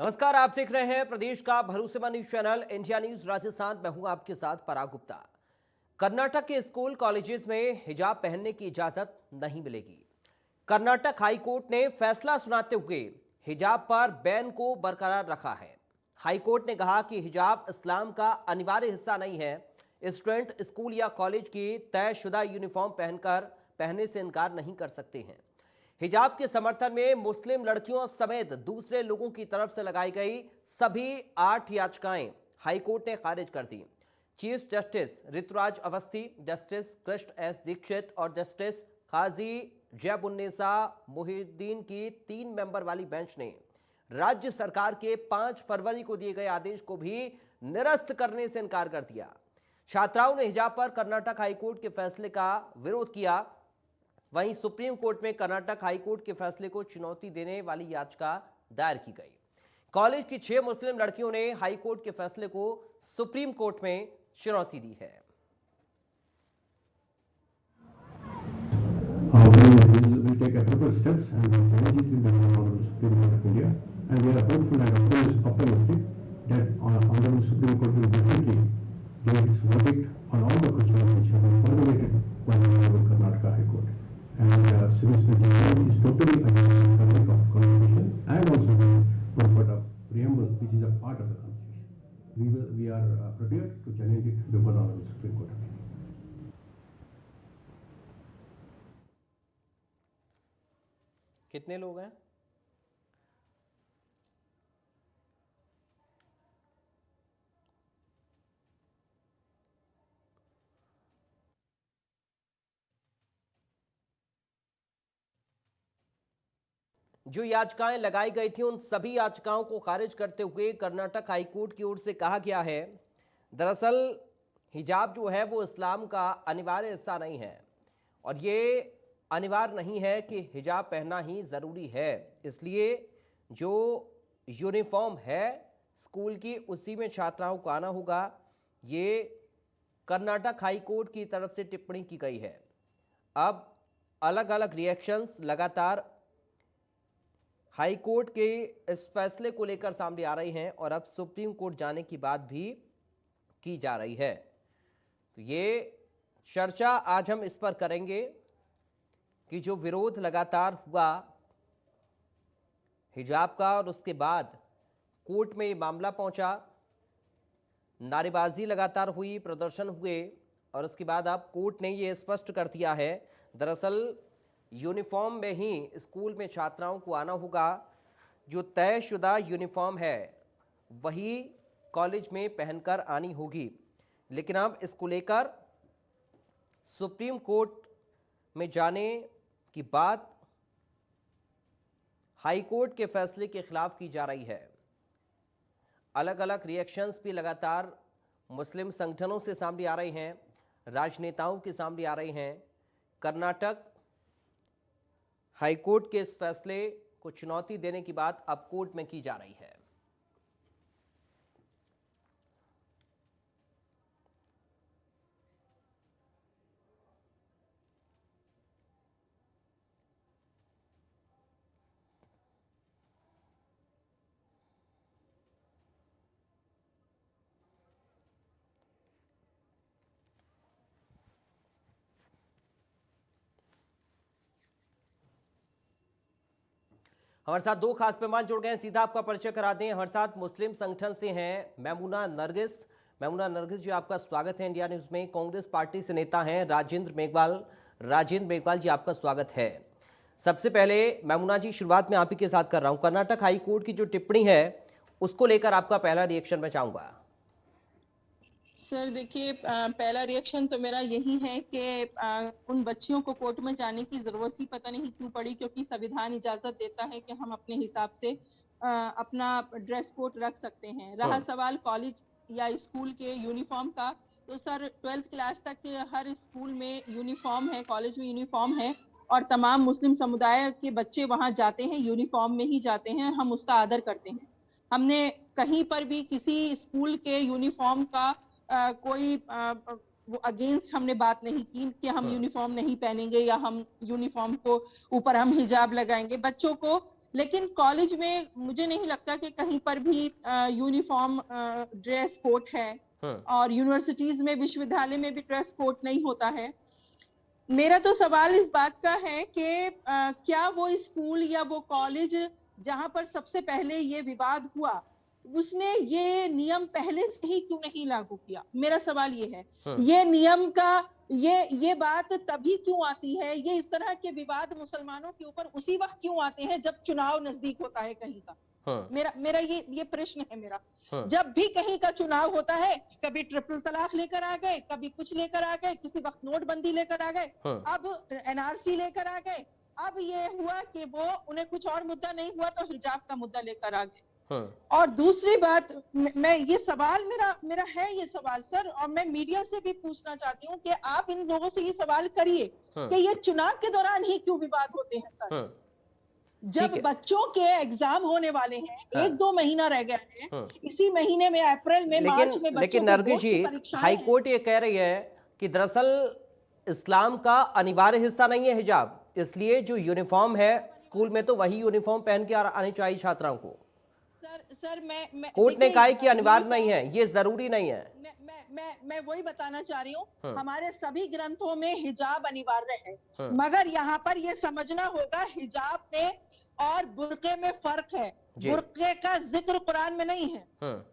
नमस्कार, आप देख रहे हैं प्रदेश का भरोसेमंद news channel India news Rajasthan. मैं हूं आपके साथ पराग गुप्ता। कर्नाटक के स्कूल कॉलेजेस में हिजाब पहनने की इजाजत नहीं मिलेगी। कर्नाटक हाई कोर्ट ने फैसला सुनाते हुए हिजाब पर बैन को बरकरार रखा है। हाई कोर्ट ने कहा कि हिजाब इस्लाम का अनिवार्य हिस्सा नहीं है। स्टूडेंट स्कूल या कॉलेज की तयशुदा यूनिफॉर्म पहनने से इनकार नहीं कर सकते हैं। हिजाब के समर्थन में मुस्लिम लड़कियों समेत दूसरे लोगों की तरफ से लगाई गई सभी 8 याचिकाएं हाईकोर्ट ने खारिज कर दी। Chief justice Rituraj Awasthi, justice Krishna S Dixit और जस्टिस काजी जयबुन्नेसा मोहिद्दीन की 3 मेंबर वाली बेंच ने राज्य सरकार के 5 फरवरी को दिए गए आदेश को भी निरस्त करने से इनकार कर दिया। छात्राओं ने हिजाब पर कर्नाटक हाईकोर्ट के फैसले का विरोध किया। वहीं सुप्रीम कोर्ट में कर्नाटक हाईकोर्ट के फैसले को चुनौती देने वाली याचिका दायर की गई। कॉलेज की 6 मुस्लिम लड़कियों ने हाईकोर्ट के फैसले को सुप्रीम कोर्ट में चुनौती दी है। We take appropriate steps and we challenge it in the Honorable Supreme Court of India, and we are hopeful and optimistic that Honorable Supreme Court will definitely give its verdict on all the questions which have been formulated by the Honorable Karnataka High Court. And civil judiciary is totally against the Constitution and also the purport of preamble, which is a part of the Constitution. We are prepared to challenge it before the Honorable Supreme Court of India. कितने लोग हैं? जो याचिकाएं लगाई गई थी उन सभी याचिकाओं को खारिज करते हुए कर्नाटक हाईकोर्ट की ओर से कहा गया है, दरअसल हिजाब जो है वो इस्लाम का अनिवार्य हिस्सा नहीं है और ये अनिवार्य नहीं है कि हिजाब पहनना ही ज़रूरी है। इसलिए जो यूनिफॉर्म है स्कूल की उसी में छात्राओं को आना होगा। ये कर्नाटक हाई कोर्ट की तरफ से टिप्पणी की गई है। अब अलग अलग रिएक्शंस लगातार हाई कोर्ट के इस फैसले को लेकर सामने आ रही हैं और अब सुप्रीम कोर्ट जाने की बात भी की जा रही है। तो ये चर्चा आज हम इस पर करेंगे कि जो विरोध लगातार हुआ हिजाब का और उसके बाद कोर्ट में ये मामला पहुंचा, नारेबाजी लगातार हुई, प्रदर्शन हुए और उसके बाद अब कोर्ट ने ये स्पष्ट कर दिया है, दरअसल यूनिफॉर्म में ही स्कूल में छात्राओं को आना होगा। जो तयशुदा यूनिफॉर्म है वही कॉलेज में पहनकर आनी होगी। लेकिन अब इसको लेकर सुप्रीम कोर्ट में जाने की बात हाई कोर्ट के फैसले के खिलाफ की जा रही है। अलग अलग रिएक्शंस भी लगातार मुस्लिम संगठनों से सामने आ रहे हैं, राजनेताओं के सामने आ रहे हैं। कर्नाटक हाईकोर्ट के इस फैसले को चुनौती देने की बात अब कोर्ट में की जा रही है। हमारे साथ 2 खास मेहमान जुड़ गए हैं, सीधा आपका परिचय करा दें। हमारे साथ मुस्लिम संगठन से हैं मैमुना नरगिस। मैमुना नरगिस जी, आपका स्वागत है इंडिया न्यूज़ में। कांग्रेस पार्टी से नेता हैं राजेंद्र मेघवाल जी, आपका स्वागत है। सबसे पहले मैमुना जी, शुरुआत में आप ही के साथ कर रहा हूं। कर्नाटक हाई कोर्ट की जो टिप्पणी है उसको लेकर आपका पहला रिएक्शन मैं चाहूंगा। सर देखिए, पहला रिएक्शन तो मेरा यही है कि उन बच्चियों को कोर्ट में जाने की जरूरत ही पता नहीं क्यों पड़ी, क्योंकि संविधान इजाजत देता है कि हम अपने हिसाब से अपना ड्रेस कोड रख सकते हैं। रहा सवाल कॉलेज या स्कूल के यूनिफॉर्म का, तो सर 12th क्लास तक के हर स्कूल में यूनिफॉर्म है, कॉलेज में यूनिफॉर्म है और तमाम मुस्लिम समुदाय के बच्चे वहां जाते हैं, यूनिफॉर्म में ही जाते हैं। हम उसका आदर करते हैं। हमने कहीं पर भी किसी स्कूल के यूनिफॉर्म का कोई वो अगेंस्ट हमने बात नहीं की कि हम यूनिफॉर्म नहीं पहनेंगे या हम यूनिफॉर्म को ऊपर हम हिजाब लगाएंगे। बच्चों को लेकिन कॉलेज में मुझे नहीं लगता कि कहीं पर भी यूनिफॉर्म ड्रेस कोड है, और यूनिवर्सिटीज में, विश्वविद्यालय में भी ड्रेस कोड नहीं होता है। मेरा तो सवाल इस बात का है कि क्या वो स्कूल या वो कॉलेज जहां पर सबसे पहले ये विवाद हुआ, उसने ये नियम पहले से ही क्यों नहीं लागू किया? मेरा सवाल ये है। ये नियम का ये बात तभी क्यों आती है, ये इस तरह के विवाद मुसलमानों के ऊपर उसी वक्त क्यों आते हैं जब चुनाव नजदीक होता है कहीं का? मेरा ये प्रश्न है मेरा। जब भी कहीं का चुनाव होता है, कभी ट्रिपल तलाक लेकर आ गए, कभी कुछ लेकर आ गए, किसी वक्त नोटबंदी लेकर आ गए, अब एनआरसी लेकर आ गए, अब ये हुआ कि वो उन्हें कुछ और मुद्दा नहीं हुआ तो हिजाब का मुद्दा लेकर आ गए। और दूसरी बात, मैं ये सवाल मेरा है ये सवाल सर, और मैं मीडिया से भी पूछना चाहती हूँ कि आप इन लोगों से ये सवाल करिए कि ये चुनाव के दौरान ही क्यों विवाद होते हैं सर? जब बच्चों के एग्जाम होने वाले हैं, 1-2 महीना रह गया है, इसी महीने में अप्रैल में, मार्च में, लेकिन नरगिस जी, हाईकोर्ट ये कह रही है कि दरअसल इस्लाम का अनिवार्य हिस्सा नहीं है हिजाब, इसलिए जो यूनिफॉर्म है स्कूल में तो वही यूनिफॉर्म पहन के आनी चाहिए छात्राओं को। सर मैं कोर्ट ने कहा कि अनिवार्य नहीं है, ये जरूरी नहीं है। मैं वही बताना चाह रही हूँ, हमारे सभी ग्रंथों में हिजाब अनिवार्य है, मगर यहाँ पर ये समझना होगा हिजाब में और बुर्के में फर्क है। बुर्के का जिक्र कुरान में नहीं है,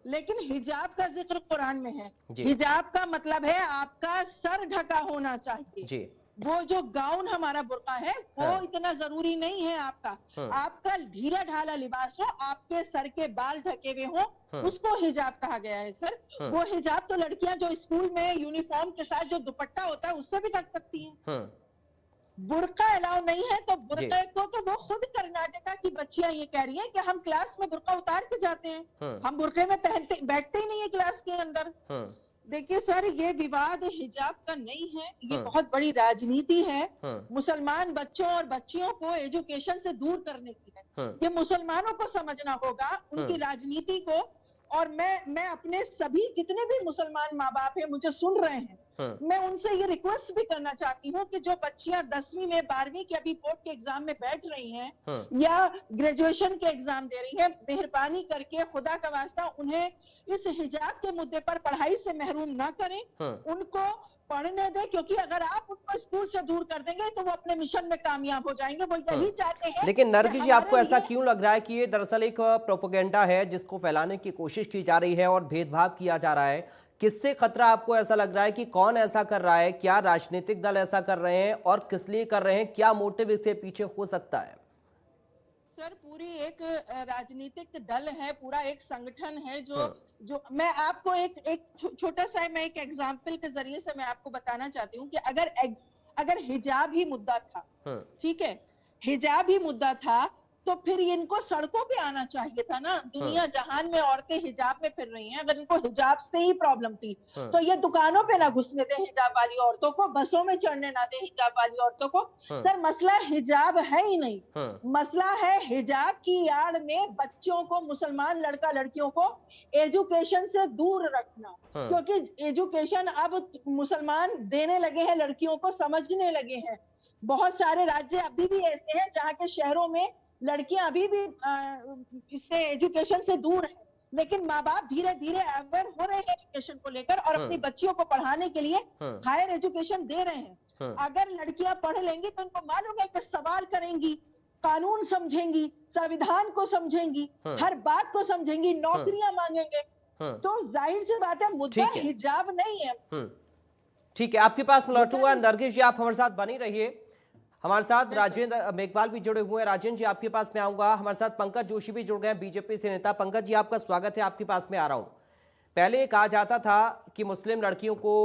लेकिन हिजाब का जिक्र कुरान में है। हिजाब का मतलब है आपका सर ढका होना चाहिए। वो जो गाउन हमारा बुर्का है वो इतना जरूरी नहीं है आपका ढीला ढाला लिबास हो, आपके सर के बाल ढके हुए हो, उसको हिजाब कहा गया है सर। वो हिजाब तो लड़कियां जो स्कूल में यूनिफॉर्म के साथ जो दुपट्टा होता है उससे भी ढक सकती हैं। बुर्का अलाउ नहीं है, तो बुर्के को तो वो खुद कर्नाटका की बच्चियां ये कह रही है कि हम क्लास में बुर्का उतार के जाते हैं, हम बुर्के में बैठते ही नहीं है क्लास के अंदर। देखिए सर, ये विवाद हिजाब का नहीं है, ये बहुत बड़ी राजनीति है। मुसलमान बच्चों और बच्चियों को एजुकेशन से दूर करने की है। ये मुसलमानों को समझना होगा उनकी राजनीति को। और मैं अपने सभी जितने भी मुसलमान माँ बाप हैं, मुझे सुन रहे हैं, मैं उनसे ये रिक्वेस्ट भी करना चाहती हूँ कि जो बच्चियां 10वीं में 12वीं के अभी बोर्ड के एग्जाम में बैठ रही हैं या ग्रेजुएशन के एग्जाम दे रही हैं, मेहरबानी करके खुदा का वास्ता उन्हें इस हिजाब के मुद्दे पर पढ़ाई से महरूम ना करें, उनको पढ़ने दें, क्योंकि अगर आप उनको स्कूल से दूर कर देंगे तो वो अपने मिशन में कामयाब हो जाएंगे। वो यही चाहते हैं। लेकिन नरगिस जी, आपको ऐसा क्यों लग रहा है कि ये दरअसल एक प्रोपेगेंडा है जिसको फैलाने की कोशिश की जा रही है और भेदभाव किया जा रहा है? किससे खतरा आपको ऐसा लग रहा है कि कौन ऐसा कर रहा है? क्या राजनीतिक दल ऐसा कर रहे हैं और किस लिए कर रहे हैं? क्या मोटिव इसके पीछे हो सकता है? सर, पूरी एक राजनीतिक दल है, पूरा एक संगठन है जो मैं आपको एक छोटा सा मैं एक एग्जाम्पल के जरिए से मैं आपको बताना चाहती हूँ कि अगर हिजाब ही मुद्दा था, ठीक है, हिजाब ही मुद्दा था, तो फिर इनको सड़कों पे आना चाहिए था ना। दुनिया जहान में औरतें हिजाब में फिर रही हैं, अगर इनको हिजाब से ही प्रॉब्लम थी तो ये दुकानों पे ना घुसने दे हिजाब वाली औरतों को, बसों में चढ़ने ना दे हिजाब वाली औरतों को। सर, मसला हिजाब है ही नहीं, मसला है हिजाब की आड़ में बच्चों को, मुसलमान लड़का लड़कियों को एजुकेशन से दूर रखना, क्योंकि एजुकेशन अब मुसलमान देने लगे हैं, लड़कियों को समझने लगे हैं। बहुत सारे राज्य अभी भी ऐसे हैं जहाँ के शहरों में लड़कियां अभी भी इससे एजुकेशन से दूर हैं, लेकिन माँ बाप धीरे धीरे अवेयर हो रहे हैं एजुकेशन को लेकर और अपनी बच्चियों को पढ़ाने के लिए हायर एजुकेशन दे रहे हैं। अगर लड़कियां पढ़ लेंगी तो इनको मालूम है कि सवाल करेंगी, कानून समझेंगी, संविधान को समझेंगी, हर बात को समझेंगी, नौकरियां मांगेंगे, तो जाहिर सी बात है मुद्दा हिजाब नहीं है। ठीक है, आपके पास लौटूंगा। नरगिस जी, आप हमारे साथ बनी रहिए। हमारे साथ राजेंद्र मेघवाल भी जुड़े हुए हैं। राजेंद्र जी, आपके पास में आऊंगा। हमारे साथ पंकज जोशी भी जुड़ गए हैं, बीजेपी से नेता। पंकज जी, आपका स्वागत है, आपके पास में आ रहा हूं। पहले कहा जाता था कि मुस्लिम लड़कियों को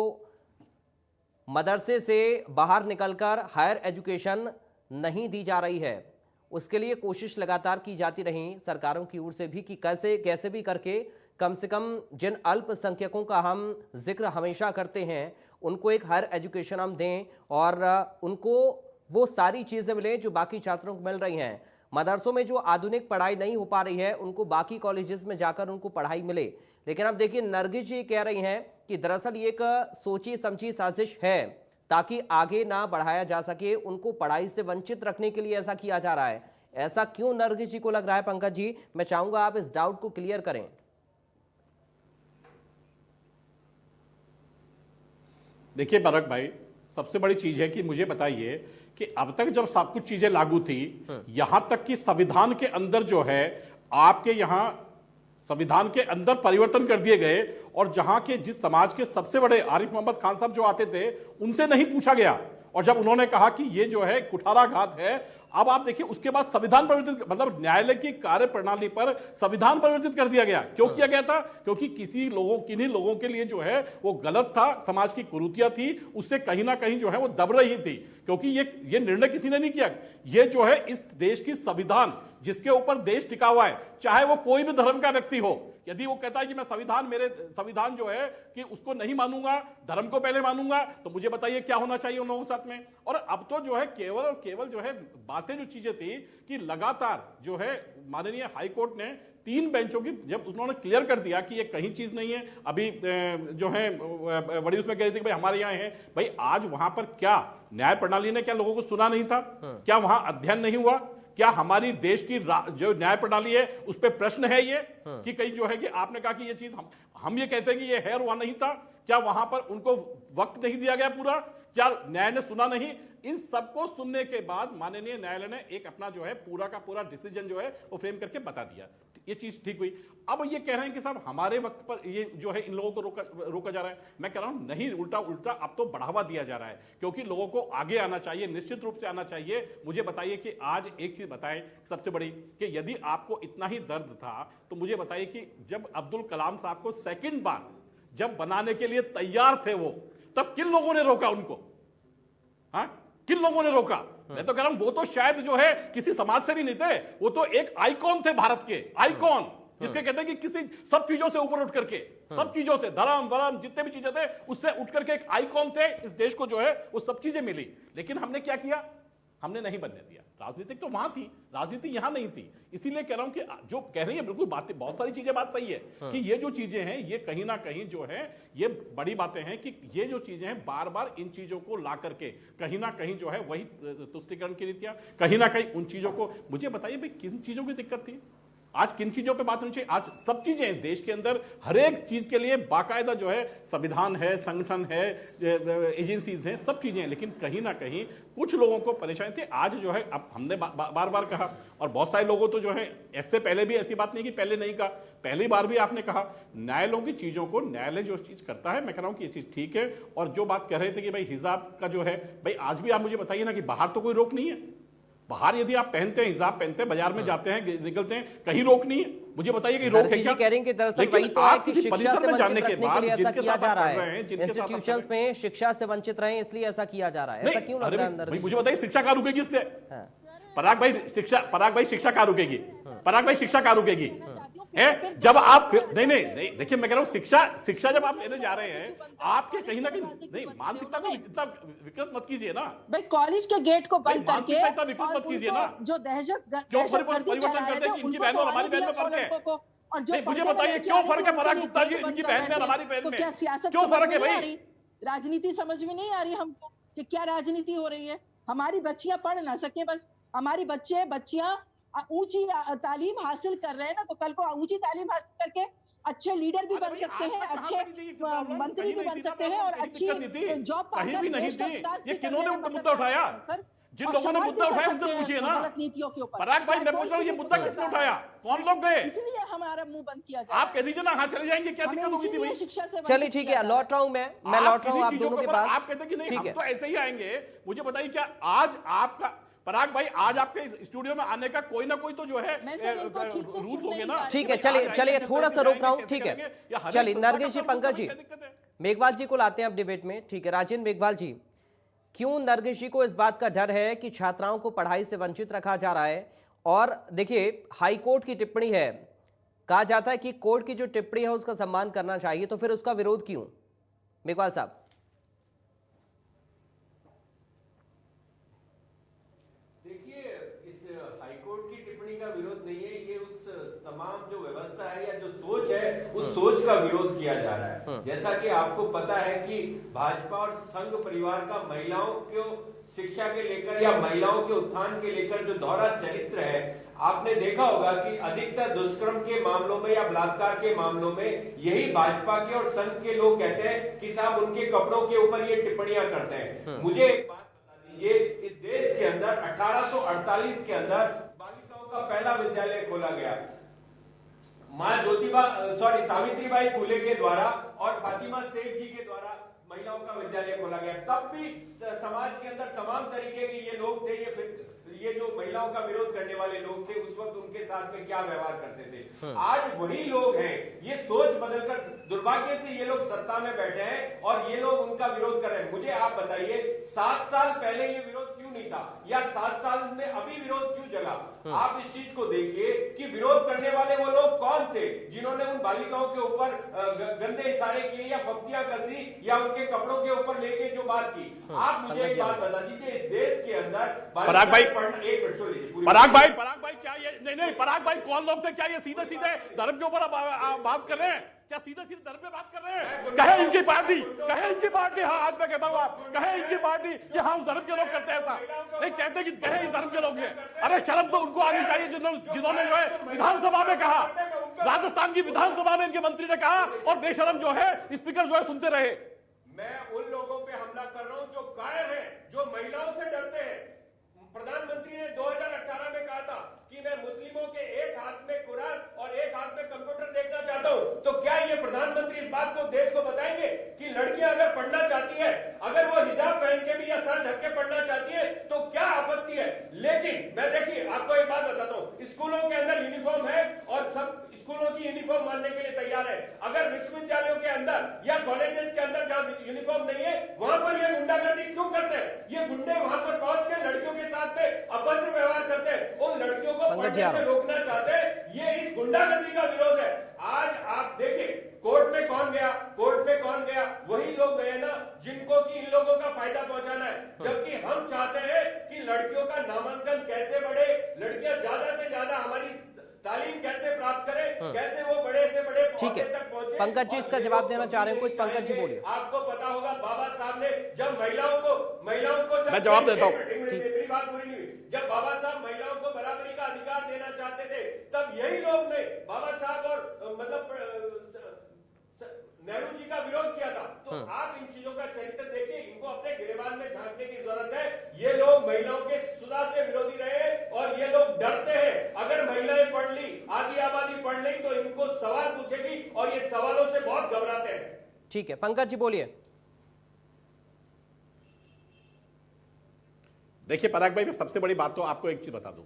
मदरसे से बाहर निकलकर हायर एजुकेशन नहीं दी जा रही है, उसके लिए कोशिश लगातार की जाती रही सरकारों की ओर से भी कि कैसे भी करके कम से कम जिन अल्पसंख्यकों का हम जिक्र हमेशा करते हैं उनको एक हायर एजुकेशन हम दें और उनको वो सारी चीज़ें मिलें जो बाकी छात्रों को मिल रही हैं। मदरसों में जो आधुनिक पढ़ाई नहीं हो पा रही है उनको बाकी कॉलेजेस में जाकर उनको पढ़ाई मिले। लेकिन अब देखिए, नरगिस जी कह रही हैं कि दरअसल ये एक सोची समझी साजिश है ताकि आगे ना बढ़ाया जा सके, उनको पढ़ाई से वंचित रखने के लिए ऐसा किया जा रहा है। ऐसा क्यों नरगिस जी को लग रहा है? पंकज जी, मैं चाहूंगा आप इस डाउट को क्लियर करें। देखिए पराग भाई, सबसे बड़ी चीज है कि मुझे बताइए कि अब तक जब सब कुछ चीजें लागू थी, यहां तक कि संविधान के अंदर जो है आपके यहां संविधान के अंदर परिवर्तन कर दिए गए, और जहां के जिस समाज के सबसे बड़े आरिफ मोहम्मद खान साहब जो आते थे उनसे नहीं पूछा गया, और जब उन्होंने कहा कि ये जो है कुठाराघात है, अब आप देखिए उसके बाद संविधान परिवर्तित, मतलब न्यायालय की कार्य प्रणाली पर संविधान परिवर्तित कर दिया गया। क्यों किया गया था? क्योंकि किन्हीं लोगों के लिए जो है वो गलत था, समाज की कुरीतियां थी, उससे कहीं ना कहीं जो है वो दब रही थी। क्योंकि ये निर्णय किसी ने नहीं किया, ये जो है इस देश की संविधान जिसके ऊपर देश टिका हुआ है, चाहे वो कोई भी धर्म का व्यक्ति हो, यदि वो कहता है कि मैं मेरे संविधान जो है कि उसको नहीं मानूंगा, धर्म को पहले मानूंगा, तो मुझे बताइए क्या होना चाहिए उन लोगों के साथ में। और अब तो जो है केवल और केवल जो है बातें जो चीजें थी कि लगातार जो है माननीय हाई कोर्ट ने 3 बेंचों की जब उन्होंने क्लियर कर दिया कि ये कहीं चीज नहीं है, अभी जो है बड़ी उसमें कह रही थी कि भाई हमारे यहाँ है, भाई आज वहां पर क्या न्याय प्रणाली ने क्या लोगों को सुना नहीं था? क्या वहां अध्ययन नहीं हुआ? क्या हमारी देश की जो न्याय प्रणाली है उस पर प्रश्न है ये कि कहीं जो है कि आपने कहा कि ये चीज हम ये कहते हैं कि ये है और वहां नहीं था, क्या वहां पर उनको वक्त नहीं दिया गया पूरा? क्या न्याय ने सुना नहीं? इन सबको सुनने के बाद माननीय न्यायालय ने एक अपना जो है पूरा का पूरा डिसीजन जो है वो फ्रेम करके बता दिया, ये चीज ठीक हुई। अब ये कह रहे हैं कि साहब हमारे वक्त पर ये जो है इन लोगों को रोका जा रहा है। मैं कह रहा हूं नहीं, उल्टा अब तो बढ़ावा दिया जा रहा है, क्योंकि लोगों को आगे आना चाहिए, निश्चित रूप से आना चाहिए। मुझे बताइए कि आज एक चीज बताएं सबसे बड़ी, कि यदि आपको इतना ही दर्द था तो मुझे बताइए कि जब अब्दुल कलाम साहब को सेकंड बार जब बनाने के लिए तैयार थे वो, तब किन लोगों ने रोका उनको? हाँ, किन लोगों ने रोका? मैं तो कह रहा हूं वो तो शायद जो है किसी समाज से भी नहीं थे, वो तो एक आइकॉन थे, भारत के आइकॉन, जिसके कहते हैं कि किसी सब चीजों से ऊपर उठ करके, सब चीजों से, धर्म वरम जितने भी चीजें थे उससे उठ करके एक आइकॉन थे। इस देश को जो है वो सब चीजें मिली, लेकिन हमने क्या किया? हमने नहीं बनने दिया। राजनीतिक तो वहां थी, राजनीति यहां नहीं थी। इसीलिए कह रहा हूं कि जो कह रही है बिल्कुल बातें, बहुत सारी चीजें बात सही है कि ये जो चीजें हैं ये कहीं ना कहीं जो है ये बड़ी बातें हैं कि ये जो चीजें हैं बार बार इन चीजों को ला करके कहीं ना कहीं जो है वही तुष्टिकरण की नीतियां, कहीं ना कहीं उन चीजों को, मुझे बताइए भाई किन चीजों की दिक्कत थी? आज किन चीजों पे बात होनी चाहिए? आज सब चीजें देश के अंदर हर एक चीज के लिए बाकायदा जो है संविधान है, संगठन है, एजेंसीज हैं, सब चीजें हैं, लेकिन कहीं ना कहीं कुछ लोगों को परेशानी थी। आज जो है अब हमने बार बार कहा, और बहुत सारे लोगों तो जो है इससे पहले भी ऐसी बात नहीं कि पहले नहीं कहा, पहली बार भी आपने कहा न्यायालयों की चीजों को न्यायालय जो चीज करता है, मैं कह रहा हूं कि ये चीज ठीक है। और जो बात कह रहे थे कि भाई हिजाब का जो है, भाई आज भी आप मुझे बताइए ना कि बाहर तो कोई रोक नहीं है, बाहर यदि आप पहनते हैं, हिजाब पहनते हैं, बाजार में जाते हैं, निकलते हैं, कहीं रोक नहीं है। मुझे बताइए कि रोक है क्या? कह रहे हैं कि दरअसल वही तो है कि शिक्षा से वंचित रखने के लिए ऐसा किया जा रहा है, इंस्टीट्यूशंस में शिक्षा से वंचित रहे इसलिए ऐसा किया जा रहा है। ऐसा क्यों लग रहा है अंदर? मुझे बताइए शिक्षा कहाँ रुकेगी इससे? पराग भाई शिक्षा कहाँ रुकेगी? पराग भाई शिक्षा कहाँ रुकेगी? है जब आप नहीं देखिए, मैं कह रहा हूं शिक्षा जब आप लेने जा रहे हैं, आपके कहीं ना कहीं नहीं, मानसिकता को इतना विकृत मत कीजिए ना भाई। कॉलेज के गेट को बंद करके इतना विकृत मत कीजिए ना, जो दहशत क्यों परिवर्तन करते हैं कि इनकी बहन और हमारी बहन में फर्क है? और जो मुझे बताइए क्यों फर्क है पराग गुप्ता जी, इनकी बहन में और हमारी बहन में क्यों फर्क है भाई? राजनीति समझ में नहीं आ रही हमको कि क्या राजनीति हो रही है। हमारी बच्चियां पढ़ ना सके, बस हमारी बच्चियां ऊंची तालीम हासिल कर रहे हैं ना, तो कल को ऊंची तालीम हासिल करके अच्छे लीडर भी बन सकते हैं, अच्छे मंत्री भी बन सकते हैं और अच्छी जॉब कहीं भी नहीं थी। ये किन्होंने मुद्दा उठाया? जिन लोगों ने मुद्दा उठाया उनसे पूछिए ना। नीतियों के ऊपर पराग भाई मैं पूछ रहा हूँ, ये मुद्दा किसने उठाया? कौन लोग गए? इसलिए हमारा मुंह बंद किया जाए। आप कह दीजिए ना, हाँ चले जाएंगे, क्या दिक्कत होगी थी भाई? शिक्षा से चलिए ठीक है, लौट रहा हूं मैं लौट रहा हूं आप दोनों के पास। आप कहते कि नहीं हम तो ऐसे ही आएंगे। मुझे बताइए क्या आज आपका पराग भाई, आज आपके स्टूडियो में आने का कोई ना कोई तो जो है रूल्स होंगे ना? ठीक है, चलिए थोड़ा सा रोक रहा हूं। ठीक है, चलिए नरगिस जी, पंकज जी, मेघवाल जी को लाते हैं अब डिबेट में। ठीक है, राजेंद्र मेघवाल जी, क्यों नरगिस जी को इस बात का डर है कि छात्राओं को पढ़ाई से वंचित रखा जा रहा है? और देखिए हाई कोर्ट की टिप्पणी है, कहा जाता है कि कोर्ट की जो टिप्पणी है उसका सम्मान करना चाहिए, तो फिर उसका विरोध क्यों? मेघवाल साहब। तमाम जो व्यवस्था है या जो सोच है उस सोच का विरोध किया जा रहा है। जैसा कि आपको पता है कि भाजपा और संघ परिवार का महिलाओं को शिक्षा के लेकर या महिलाओं के उत्थान के लेकर जो दोहरा चरित्र है, आपने देखा होगा कि अधिकतर दुष्कर्म के मामलों में या बलात्कार के मामलों में यही भाजपा के और संघ के लोग कहते हैं कि साहब उनके कपड़ों के ऊपर ये टिप्पणियां करते हैं। मुझे एक बात बता दीजिए, इस देश के अंदर 1848 के अंदर बालिकाओं का पहला विद्यालय खोला गया, सावित्रीबाई फुले के द्वारा और फातिमा सेठ जी के द्वारा महिलाओं का विद्यालय खोला गया। तब भी समाज के अंदर तमाम तरीके के ये लोग थे, ये जो महिलाओं का विरोध करने वाले लोग थे, उस वक्त उनके साथ में क्या व्यवहार करते थे। आज वही लोग हैं, ये सोच बदलकर दुर्भाग्य से ये लोग सत्ता में बैठे हैं और ये लोग उनका विरोध कर रहे हैं। मुझे आप बताइए 7 साल पहले ये विरोध क्यों नहीं था, या 7 साल में अभी विरोध क्यों जगा? आप इस चीज को देखिए कि विरोध करने वाले वो लोग कौन थे जिन्होंने उन बालिकाओं के ऊपर गंदे इशारे किए या फप्तियां कसी या उनके कपड़ों के ऊपर लेके जो बात की। आप मुझे एक बात बता दीजिए, इस देश के अंदर पराग भाई, पराग भाई क्या ये नहीं पराग भाई कौन लोग थे? क्या ये सीधे सीधे धर्म के ऊपर बात कर रहे हैं? क्या सीधे सीधे धर्म पे बात कर रहे हैं? कहे इनकी पार्टी, हाँ आज मैं कहता हूँ, आप कहे इनकी पार्टी कि हाँ उस धर्म के लोग करते हैं ऐसा नहीं कहते कि कहे इस धर्म के लोग हैं। अरे शर्म तो उनको आनी चाहिए जिन्होंने जो है विधानसभा में कहा, राजस्थान की विधानसभा में इनके मंत्री ने कहा और बेशरम जो है स्पीकर जो है सुनते रहे। मैं उन लोगों पे हमला कर रहा हूं जो कायर हैं, जो महिलाओं से डरते हैं। प्रधानमंत्री ने 2018 में कहा था कि मैं मुस्लिमों के एक हाथ में कुरान और एक हाथ में कंप्यूटर देखना चाहता हूं। तो क्या ये प्रधानमंत्री इस बात को देश को बताएंगे कि लड़कियां अगर पढ़ना चाहती है, अगर वो हिजाब पहन के भी या सर ढक के पढ़ना चाहती है तो क्या आपत्ति है? लेकिन मैं देखिए आपको एक बात बताता हूं, स्कूलों के अंदर यूनिफॉर्म है और सब स्कूलों की यूनिफॉर्म मानने के लिए तैयार है। अगर विश्वविद्यालयों के अंदर या कॉलेजेस के अंदर जहां यूनिफॉर्म नहीं है वहां पर ये गुंडागर्दी क्यों करते हैं? ये गुंडे वहां पर पहुंच के लड़कियों के साथ में अभद्र व्यवहार करते हैं, उन लड़कियों को पढ़ने से रोकना चाहते हैं। ये इस गुंडागर्दी का विरोध है। आज आप देखिए कोर्ट में कौन गया? वही लोग गए ना जिनको कि इन लोगों का फायदा पहुंचाना है। जबकि हम चाहते हैं कि लड़कियों का नामांकन कैसे बढ़े, लड़कियां ज्यादा से ज्यादा हमारी तालीम कैसे प्राप्त करें, कैसे वो बड़े से बड़े पहुंचे तक पहुंचे। पंकज जी इसका जवाब देना चाह रहे हैं कुछ? पंकज जी बोलिए। आपको पता होगा बाबा साहब ने जब महिलाओं को मैं जवाब देता हूं, मेरी बात पूरी नहीं हुई। जब बाबा साहब महिलाओं को बराबरी का अधिकार देना चाहते थे, तब यही लोग ने बाबा साहब और मतलब नेहरू जी का विरोध किया था। तो आप इन चीजों का चरित्र देखिए, इनको अपने गिरेबान में झांकने की जरूरत है। ये लोग महिलाओं के सुधा से विरोधी रहे और ये लोग डरते हैं। अगर महिलाएं पढ़ ली, आधी आबादी पढ़ ली तो इनको सवाल पूछेगी और ये सवालों से बहुत घबराते हैं। ठीक है पंकज जी बोलिए। देखिए पराग भाई, मैं सबसे बड़ी बात तो आपको एक चीज बता दूं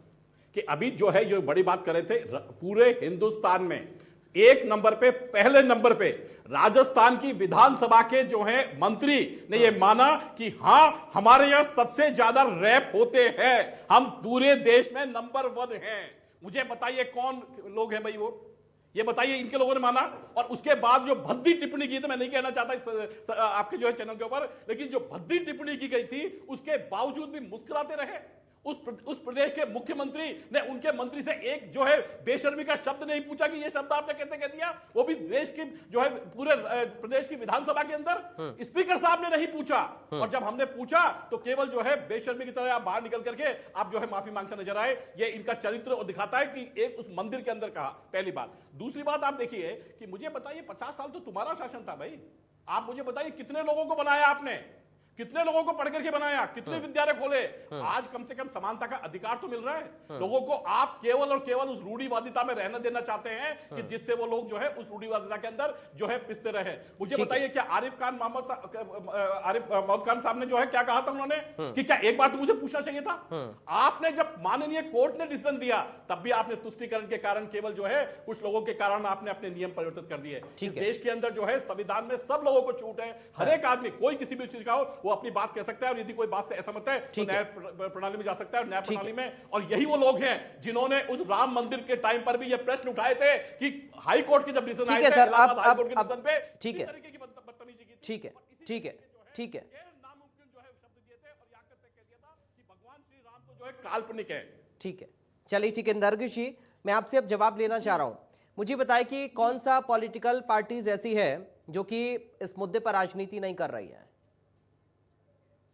कि अभी जो है जो बड़ी बात कर रहे थे, पूरे हिंदुस्तान में एक नंबर पे, पहले नंबर पे राजस्थान की विधानसभा के जो है मंत्री ने ये माना कि हां हमारे यहां सबसे ज्यादा रैप होते हैं, हम पूरे देश में नंबर 1 हैं। मुझे बताइए कौन लोग हैं भाई वो, ये बताइए इनके लोगों ने माना। और उसके बाद जो भद्दी टिप्पणी की, तो मैं नहीं कहना चाहता आपके जो है चैनल के ऊपर, लेकिन जो भद्दी टिप्पणी की गई थी उसके बावजूद भी मुस्कुराते रहे। उस प्रदेश के मुख्यमंत्री ने उनके मंत्री से एक जो है बेशर्मी का शब्द नहीं पूछा कि ये शब्द आपने कैसे कह दिया, वो भी देश की जो है पूरे प्रदेश की विधानसभा के अंदर स्पीकर साहब ने नहीं पूछा। और जब हमने पूछा तो केवल जो है बेशर्मी की तरह आप बाहर निकल करके आप जो है माफी मांगते नजर आए। ये इनका चरित्र और दिखाता है कि एक उस मंदिर के अंदर कहा, पहली बात। दूसरी बात आप देखिए कि मुझे बताइए 50 साल तो तुम्हारा शासन था भाई, आप मुझे बताइए कितने लोगों को बनाया आपने, कितने लोगों को पढ़ करके बनाया, कितने विद्यालय खोले। आज कम से कम समानता का अधिकार तो मिल रहा है लोगों को। आप केवल और केवल उस रूढ़िवादिता में रहना देना चाहते हैं कि जिससे वो लोग जो है उस रूढ़िवादिता के अंदर जो है पिसते रहे। मुझे बताइए क्या आरिफ मोहम्मद खान साहब ने जो है क्या कहा था उन्होंने कि क्या एक बार तो मुझे पूछना चाहिए था। आपने जब माननीय कोर्ट ने डिसीजन दिया तब भी आपने तुष्टीकरण के कारण केवल जो है कुछ लोगों के कारण आपने अपने नियम परिवर्तित कर दिए। इस देश के अंदर जो है संविधान में सब लोगों को छूट है, हर एक आदमी कोई किसी भी चीज का हो वो अपनी बात कह सकता है और यदि कोई बात से असहमत है तो न्याय प्रणाली में जा सकता है, न्याय प्रणाली में। और यही वो लोग हैं जिन्होंने उस राम मंदिर के टाइम पर भी ये प्रश्न उठाए थे कि हाई कोर्ट के जब डिसीजन आए थे, इलाहाबाद हाई कोर्ट के डिसीजन पे ठीक है, तरीके की बदतमीजी की थी। ठीक है, ठीक है, ठीक है, नामुमकिन जो है शब्द दिए थे और यहाँ तक कह दिया था कि भगवान श्री राम तो जो है काल्पनिक है। ठीक है, चलिए ठीक है दरगिश जी, मैं आपसे अब जवाब लेना चाह रहा हूं। मुझे बताएं कि कौन सा पॉलिटिकल पार्टीज ऐसी है जो कि इस मुद्दे पर राजनीति नहीं कर रही है।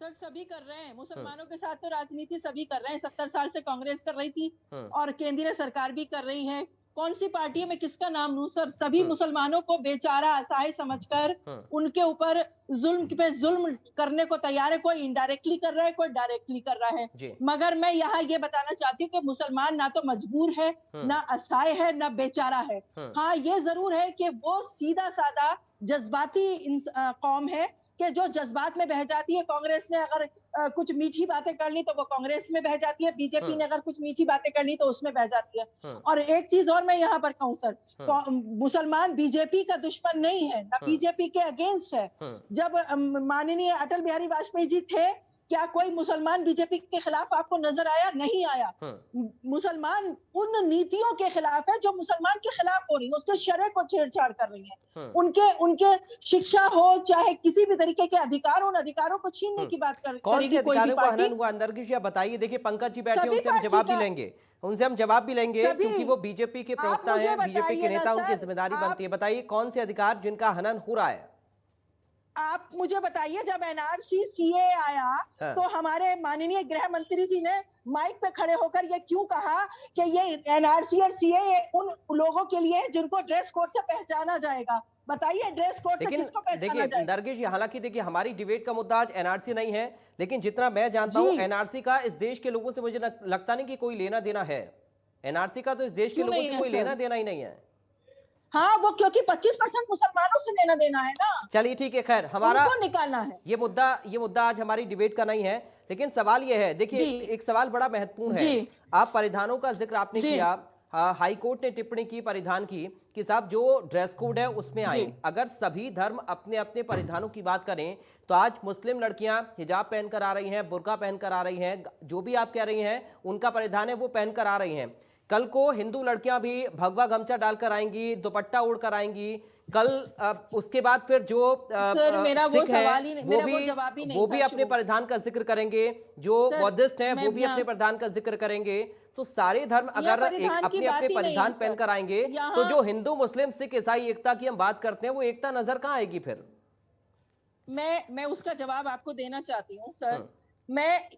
सर सभी कर रहे हैं, मुसलमानों के साथ तो राजनीति सभी कर रहे हैं। 70 साल से कांग्रेस कर रही थी और केंद्रीय सरकार भी कर रही है। कौन सी पार्टी है, मैं किसका नाम लूं सर? सभी मुसलमानों को बेचारा असहाय समझकर उनके ऊपर जुल्म पे जुल्म करने को तैयार है। कोई इनडायरेक्टली कर रहा है, कोई डायरेक्टली कर रहा है। मगर मैं यहाँ ये बताना चाहती हूँ कि मुसलमान ना तो मजबूर है, ना असहाय है, ना बेचारा है। हाँ, ये जरूर है कि वो सीधा साधा जज्बाती कौम है कि जो जज्बात में बह जाती है। कांग्रेस ने अगर कुछ मीठी बातें कर ली तो वो कांग्रेस में बह जाती है, बीजेपी ने अगर कुछ मीठी बातें कर ली तो उसमें बह जाती है। और एक चीज और मैं यहाँ पर कहूँ सर, मुसलमान बीजेपी का दुश्मन नहीं है, ना बीजेपी के अगेंस्ट है। जब माननीय अटल बिहारी वाजपेयी जी थे, क्या कोई मुसलमान बीजेपी के खिलाफ आपको नजर आया? नहीं आया। मुसलमान उन नीतियों के खिलाफ है जो मुसलमान के खिलाफ हो रही है, उसके शरय को छेड़छाड़ कर रही है। उनके शिक्षा हो, चाहे किसी भी तरीके के अधिकार, उन अधिकारों को छीनने की बात कर कौन से अधिकारों का हनन हुआ नरगिस जी, आप बताइए। देखिए पंकज जी बैठे, उनसे हम जवाब भी लेंगे क्योंकि वो बीजेपी के प्रवक्ता हैं, बीजेपी के नेता, उनकी जिम्मेदारी बनती है। बताइए कौन से अधिकार जिनका हनन हो रहा है? आप मुझे बताइए, जब एनआरसी सीए आया तो हमारे माननीय गृह मंत्री जी ने माइक पे खड़े होकर ये क्यों कहा कि ये एनआरसी और सीए उन लोगों के लिए जिनको ड्रेस कोड से पहचाना जाएगा? बताइए, ड्रेस कोड से किसको पहचाना जाएगा? नरगिस जी, हालांकि देखिए हमारी डिबेट का मुद्दा आज एनआरसी नहीं है, लेकिन जितना मैं जानता हूं एनआरसी का इस देश के लोगों से मुझे लगता नहीं कि कोई लेना देना है। एनआरसी का तो इस देश के लोगों से कोई लेना देना ही नहीं है। हाँ, वो क्योंकि 25% मुसलमानों से लेना देना है ना। चलिए ठीक है, खैर हमारा निकालना है। ये मुद्दा आज हमारी डिबेट का नहीं है, लेकिन सवाल ये है, देखिए एक सवाल बड़ा महत्वपूर्ण है। आप परिधानों का जिक्र आपने किया, हाई कोर्ट ने टिप्पणी की परिधान की कि साहब जो ड्रेस कोड है उसमें आए। अगर सभी धर्म अपने अपने परिधानों की बात करें तो आज मुस्लिम लड़कियां हिजाब पहनकर आ रही हैं, बुर्का पहनकर आ रही हैं, जो भी आप कह रही हैं उनका परिधान है वो पहनकर आ रही हैं। कल को हिंदू लड़कियां भी भगवा गमछा डालकर आएंगी, दुपट्टा ओढ़कर आएंगी। कल उसके बाद फिर जो सिख है वो भी अपने परिधान का जिक्र करेंगे, जो बौद्धिस्ट हैं वो भी अपने परिधान का जिक्र करेंगे। तो सारे धर्म अगर एक अपने अपने परिधान पहनकर आएंगे तो जो हिंदू मुस्लिम सिख ईसाई एकता की हम बात करते हैं वो एकता नजर कहाँ आएगी फिर? मैं उसका जवाब आपको देना चाहती हूँ सर।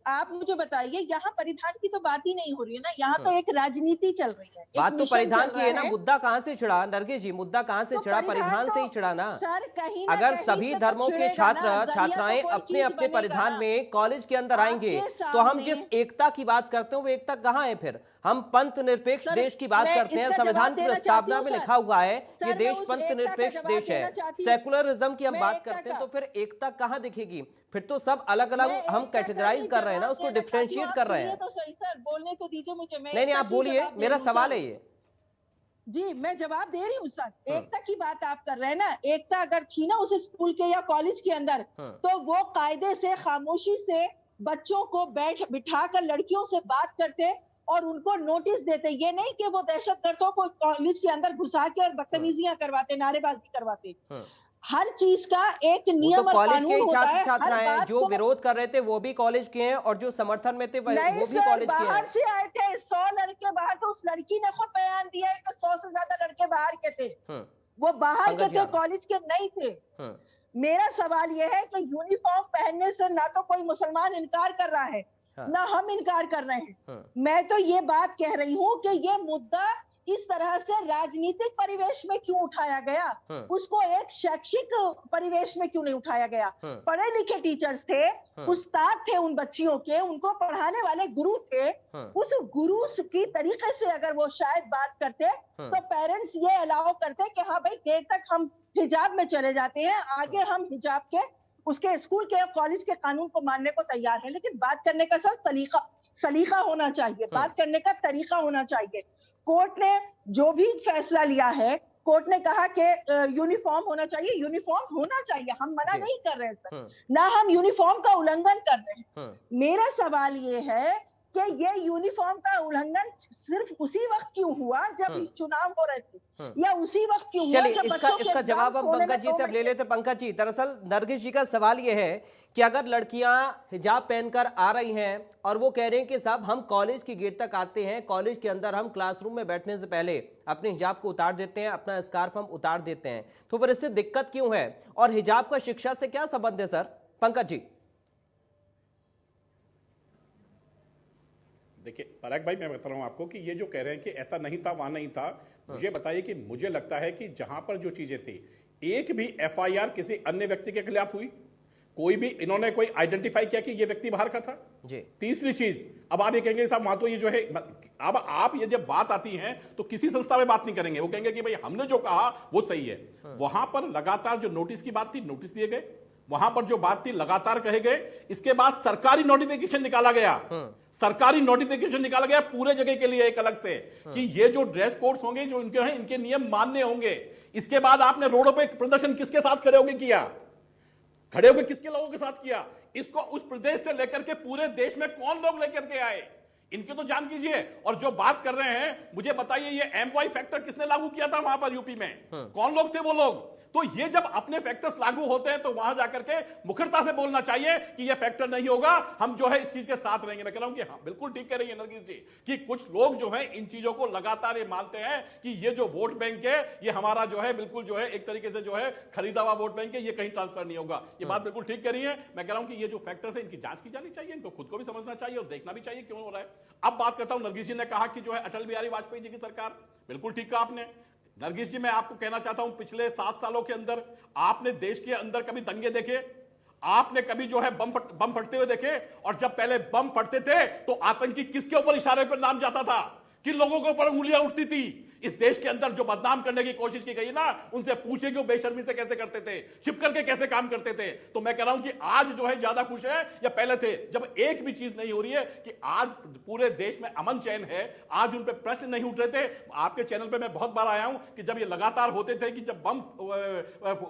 आप मुझे बताइए, यहाँ परिधान की तो बात ही नहीं हो रही है ना, यहाँ तो एक राजनीति चल रही है। बात तो परिधान की है ना, मुद्दा कहाँ से छिड़ा नरगिस जी? मुद्दा कहाँ से छिड़ा? परिधान से ही छिड़ा ना। सर कहीं अगर सभी धर्मों के छात्र छात्राएं अपने अपने परिधान में कॉलेज के अंदर आएंगे तो हम जिस एकता की बात करते हैं वो एकता कहाँ है फिर? हम पंथ निरपेक्ष देश की बात करते हैं, संविधान की प्रस्तावना में लिखा हुआ है ये देश पंथ निरपेक्ष देश है। सेकुलरिज्म की हम बात करते हैं तो फिर एकता कहाँ दिखेगी? फिर तो सब अलग अलग हम कैटेगराइज कर रहे हैं ना, उसको डिफरेंशिएट कर रहे हैं। तो सही सर, बोलने तो दीजिए मुझे। नहीं आप बोलिए, मेरा सवाल है ये। जी मैं जवाब दे रही हूँ सर। एकता की बात आप कर रहे हैं ना, एकता अगर थी ना उस स्कूल के या कॉलेज के अंदर तो वो कायदे से खामोशी से बच्चों को बिठाकर लड़कियों से बात करते और उनको नोटिस देते। ये नहीं कि वो दहशतगर्दों को कॉलेज के अंदर घुसा के और बदतमीजियां करवाते, नारेबाजी करवाते। हर चीज का एक नियम और कानून होता है। छात्र हैं जो विरोध कर रहे थे वो भी कॉलेज के हैं और जो समर्थन में थे वो भी कॉलेज के हैं। बाहर से आए थे 100 लड़के बाहर से। उस लड़की ने खुद बयान दिया है कि 100 से ज्यादा लड़के बाहर के थे, वो बाहर के थे, कॉलेज के नहीं थे। मेरा सवाल यह है कि यूनिफॉर्म पहनने से ना तो कोई मुसलमान इनकार कर रहा है ना हम इनकार कर रहे हैं। मैं तो ये बात कह रही हूँ कि ये मुद्दा इस तरह से राजनीतिक परिवेश में क्यों उठाया गया, उसको एक शैक्षिक परिवेश में क्यों नहीं उठाया गया? पढ़े लिखे टीचर्स थे, उस्ताद थे उन बच्चियों के, उनको पढ़ाने वाले गुरु थे। उस गुरु की तरीके से अगर वो शायद बात करते तो पेरेंट्स ये अलाउ करते कि हाँ भाई देर तक हम हिजाब में चले जाते हैं, आगे हम हिजाब के उसके स्कूल के कॉलेज के कानून को मानने को तैयार है। लेकिन बात करने का सर सलीका होना चाहिए, बात करने का तरीका होना चाहिए। कोर्ट ने जो भी फैसला लिया है, कोर्ट ने कहा कि यूनिफॉर्म होना चाहिए, यूनिफॉर्म होना चाहिए, हम मना नहीं कर रहे हैं सर, ना हम यूनिफॉर्म का उल्लंघन कर रहे हैं। मेरा सवाल ये है कि ये यूनिफॉर्म का उल्लंघन सिर्फ उसी वक्त क्यों हुआ जब चुनाव हो रहे थे, या उसी वक्त क्यों हुआ जब बच्चों के इसका जवाब हम पंकज जी से ले लेते। पंकज जी, दरअसल नरगिस जी का सवाल ये है कि अगर लड़कियां हिजाब पहनकर आ रही हैं और वो कह रहे हैं कि साहब हम कॉलेज की गेट तक आते हैं, कॉलेज के अंदर हम क्लासरूम में बैठने से पहले अपने हिजाब को उतार देते हैं, अपना स्कार्फ हम उतार देते हैं, तो फिर इससे दिक्कत क्यों है? और हिजाब का शिक्षा से क्या संबंध है सर? पंकज जी। देखिए पराग भाई, मैं बता रहा हूं आपको कि ये जो कह रहे हैं कि ऐसा नहीं था, वहां नहीं था, मुझे बताइए कि मुझे लगता है कि जहां पर जो चीजें थी, एक भी एफआईआर किसी अन्य व्यक्ति के खिलाफ हुई? कोई भी इन्होंने कोई आइडेंटिफाई किया कि ये व्यक्ति बाहर का था? जी। तीसरी चीज, अब आप ये कहेंगे साहब वहां तो ये जो है, अब आप ये जब बात आती है तो किसी संस्था में बात नहीं करेंगे, वो कहेंगे कि भाई हमने जो कहा वो सही है। वहां पर लगातार जो नोटिस की बात थी, नोटिस दिए गए, वहां पर जो बात थी लगातार कहे गए। इसके बाद सरकारी नोटिफिकेशन निकाला गया, सरकारी नोटिफिकेशन निकाला गया पूरे जगह के लिए एक अलग से, कि ये जो ड्रेस कोड्स होंगे जो इनके हैं, इनके नियम मान्य होंगे। इसके बाद आपने रोडों पे प्रदर्शन किसके साथ खड़े होकर किया? खड़े होकर किसके लोगों के साथ किया? इसको उस प्रदेश से लेकर के पूरे देश में कौन लोग लेकर के आए, इनके तो जान कीजिए। और जो बात कर रहे हैं, मुझे बताइए ये एमवाई फैक्टर किसने लागू किया था वहां पर यूपी में? कौन लोग थे वो लोग? तो ये जब अपने फैक्टर्स लागू होते हैं तो वहां जाकर के मुखरता से बोलना चाहिए कि ये फैक्टर नहीं होगा, हम जो है इस चीज के साथ रहेंगे। मैं कह रहा हूं कि हाँ, बिल्कुल ठीक कह रही है नरगिस जी कि कुछ लोग जो है इन चीजों को लगातार ये मानते हैं कि ये जो वोट बैंक है, ये हमारा जो है बिल्कुल जो है एक तरीके से जो है खरीदा हुआ वोट बैंक है, ये कहीं ट्रांसफर नहीं होगा। ये बात बिल्कुल ठीक कह रही है। मैं कह रहा हूं कि ये जो फैक्टर्स है इनकी जांच की जानी चाहिए, इनको खुद को भी समझना चाहिए और देखना भी चाहिए क्यों हो रहा है। अब बात करता हूं, नरगिस जी ने कहा कि जो है अटल बिहारी वाजपेयी जी की सरकार, बिल्कुल ठीक कहा आपने। नरगिस जी, मैं आपको कहना चाहता हूं, पिछले 7 सालों के अंदर आपने देश के अंदर कभी दंगे देखे? आपने कभी जो है बम फटते हुए देखे? और जब पहले बम फटते थे तो आतंकी किसके ऊपर इशारे पर नाम जाता था? किन लोगों के ऊपर उंगलियां उठती थी? इस देश के अंदर जो बदनाम करने की कोशिश की गई ना, उनसे पूछे कि वो बेशर्मी से कैसे करते थे, छिप करके कैसे काम करते थे। तो मैं कह रहा हूं कि आज जो है ज्यादा खुश है या पहले थे, जब एक भी चीज नहीं हो रही है कि आज पूरे देश में अमन चैन है, आज उन पे प्रश्न नहीं उठ रहे थे। आपके चैनल पे मैं बहुत बार आया हूं कि जब ये लगातार होते थे कि जब बम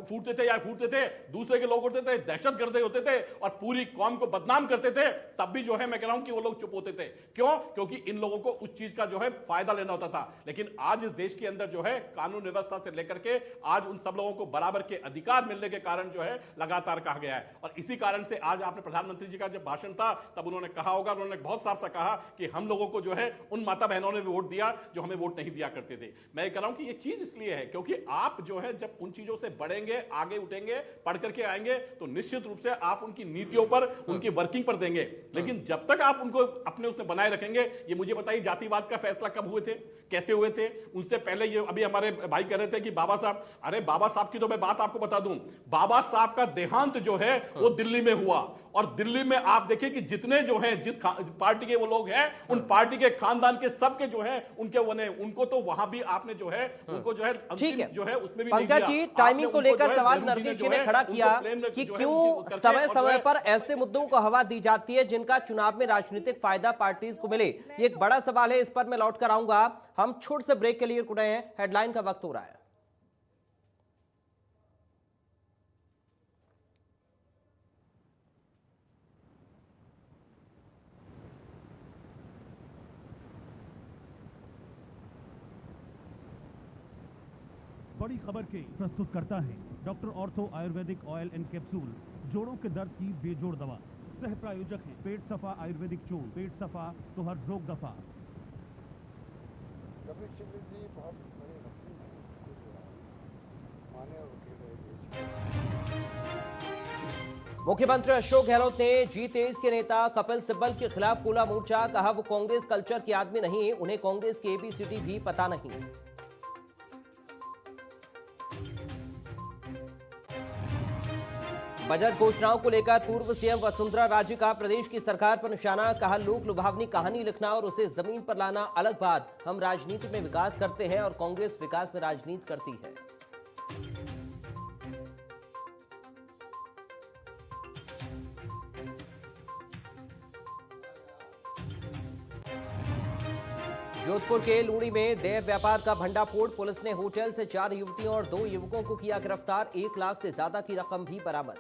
फूटते थे, दूसरे के लोग उठते थे, दहशतगर्द होते थे और पूरी कौम को बदनाम करते थे, तब भी जो है मैं कह रहा हूं कि वो लोग चुप होते थे। क्यों? क्योंकि इन लोगों को उस चीज का जो है फायदा लेना होता था। लेकिन आज इस देश के अंदर जो है कानून व्यवस्था से लेकर के आज उन सब लोगों को बराबर के अधिकार मिलने के कारण जो है लगातार कहा गया है। और इसी कारण से आज आपने प्रधानमंत्री जी का जब भाषण था तब उन्होंने कहा होगा, उन्होंने बहुत साफ सा कहा कि हम लोगों को जो है उन माता बहनों ने भी वोट दिया जो हमें वोट नहीं दिया करते थे। मैं कह रहा हूं कि ये चीज इसलिए है क्योंकि आप जो है जब उन चीजों से बढ़ेंगे, आगे उठेंगे, पढ़ करके आएंगे तो निश्चित रूप से आप उनकी नीतियों पर, उनकी वर्किंग पर देंगे। लेकिन जब तक आप उनको अपने उसमें बनाए रखेंगे, ये मुझे बताइए जातिवाद का फैसला कब हुए थे, कैसे हुए थे? उनसे पहले ये अभी हमारे भाई कह रहे थे कि बाबा साहब, अरे बाबा साहब की तो मैं बात आपको बता दूं, बाबा साहब का देहांत जो है वो दिल्ली में हुआ। और दिल्ली में आप देखिए कि जितने जो हैं, जिस पार्टी के वो लोग हैं, उन पार्टी के खानदान के सबके जो हैं उनके बने, उनको तो वहां भी आपने जो है उनको जो है अंतिम जो है उसमें भी पंकज जी, टाइमिंग को लेकर सवाल नरगिस जी ने खड़ा किया कि क्यों समय समय पर ऐसे मुद्दों को हवा दी जाती है जिनका चुनाव में राजनीतिक फायदा पार्टीज को मिले। ये एक बड़ा सवाल है, इस पर मैं लौट कर आऊंगा। हम छोटे से ब्रेक के लिए रुक रहे हैं, हेडलाइन का वक्त हो रहा है। बड़ी खबर के प्रस्तुत करता है doctor ortho Ayurvedic oil and capsule, जोड़ों के दर्द की बेजोड़ दवा। सह प्रायोजक है पेट सफा आयुर्वेदिक चूर्ण, पेट सफा तो हर रोग दफा। मुख्यमंत्री अशोक गहलोत ने G23 के नेता कपिल सिब्बल के खिलाफ खोला मोर्चा, कहा वो कांग्रेस कल्चर के आदमी नहीं, उन्हें कांग्रेस की ABCD भी पता नहीं। बजट घोषणाओं को लेकर पूर्व सीएम वसुंधरा राजे का प्रदेश की सरकार पर निशाना, कहा लोक लुभावनी कहानी लिखना और उसे जमीन पर लाना अलग बात, हम राजनीति में विकास करते हैं और कांग्रेस विकास में राजनीति करती है। जोधपुर के लूणी में देह व्यापार का भंडाफोड़, पुलिस ने होटल से 4 युवतियों और 2 युवकों को किया गिरफ्तार, 1 लाख से ज्यादा की रकम भी बरामद।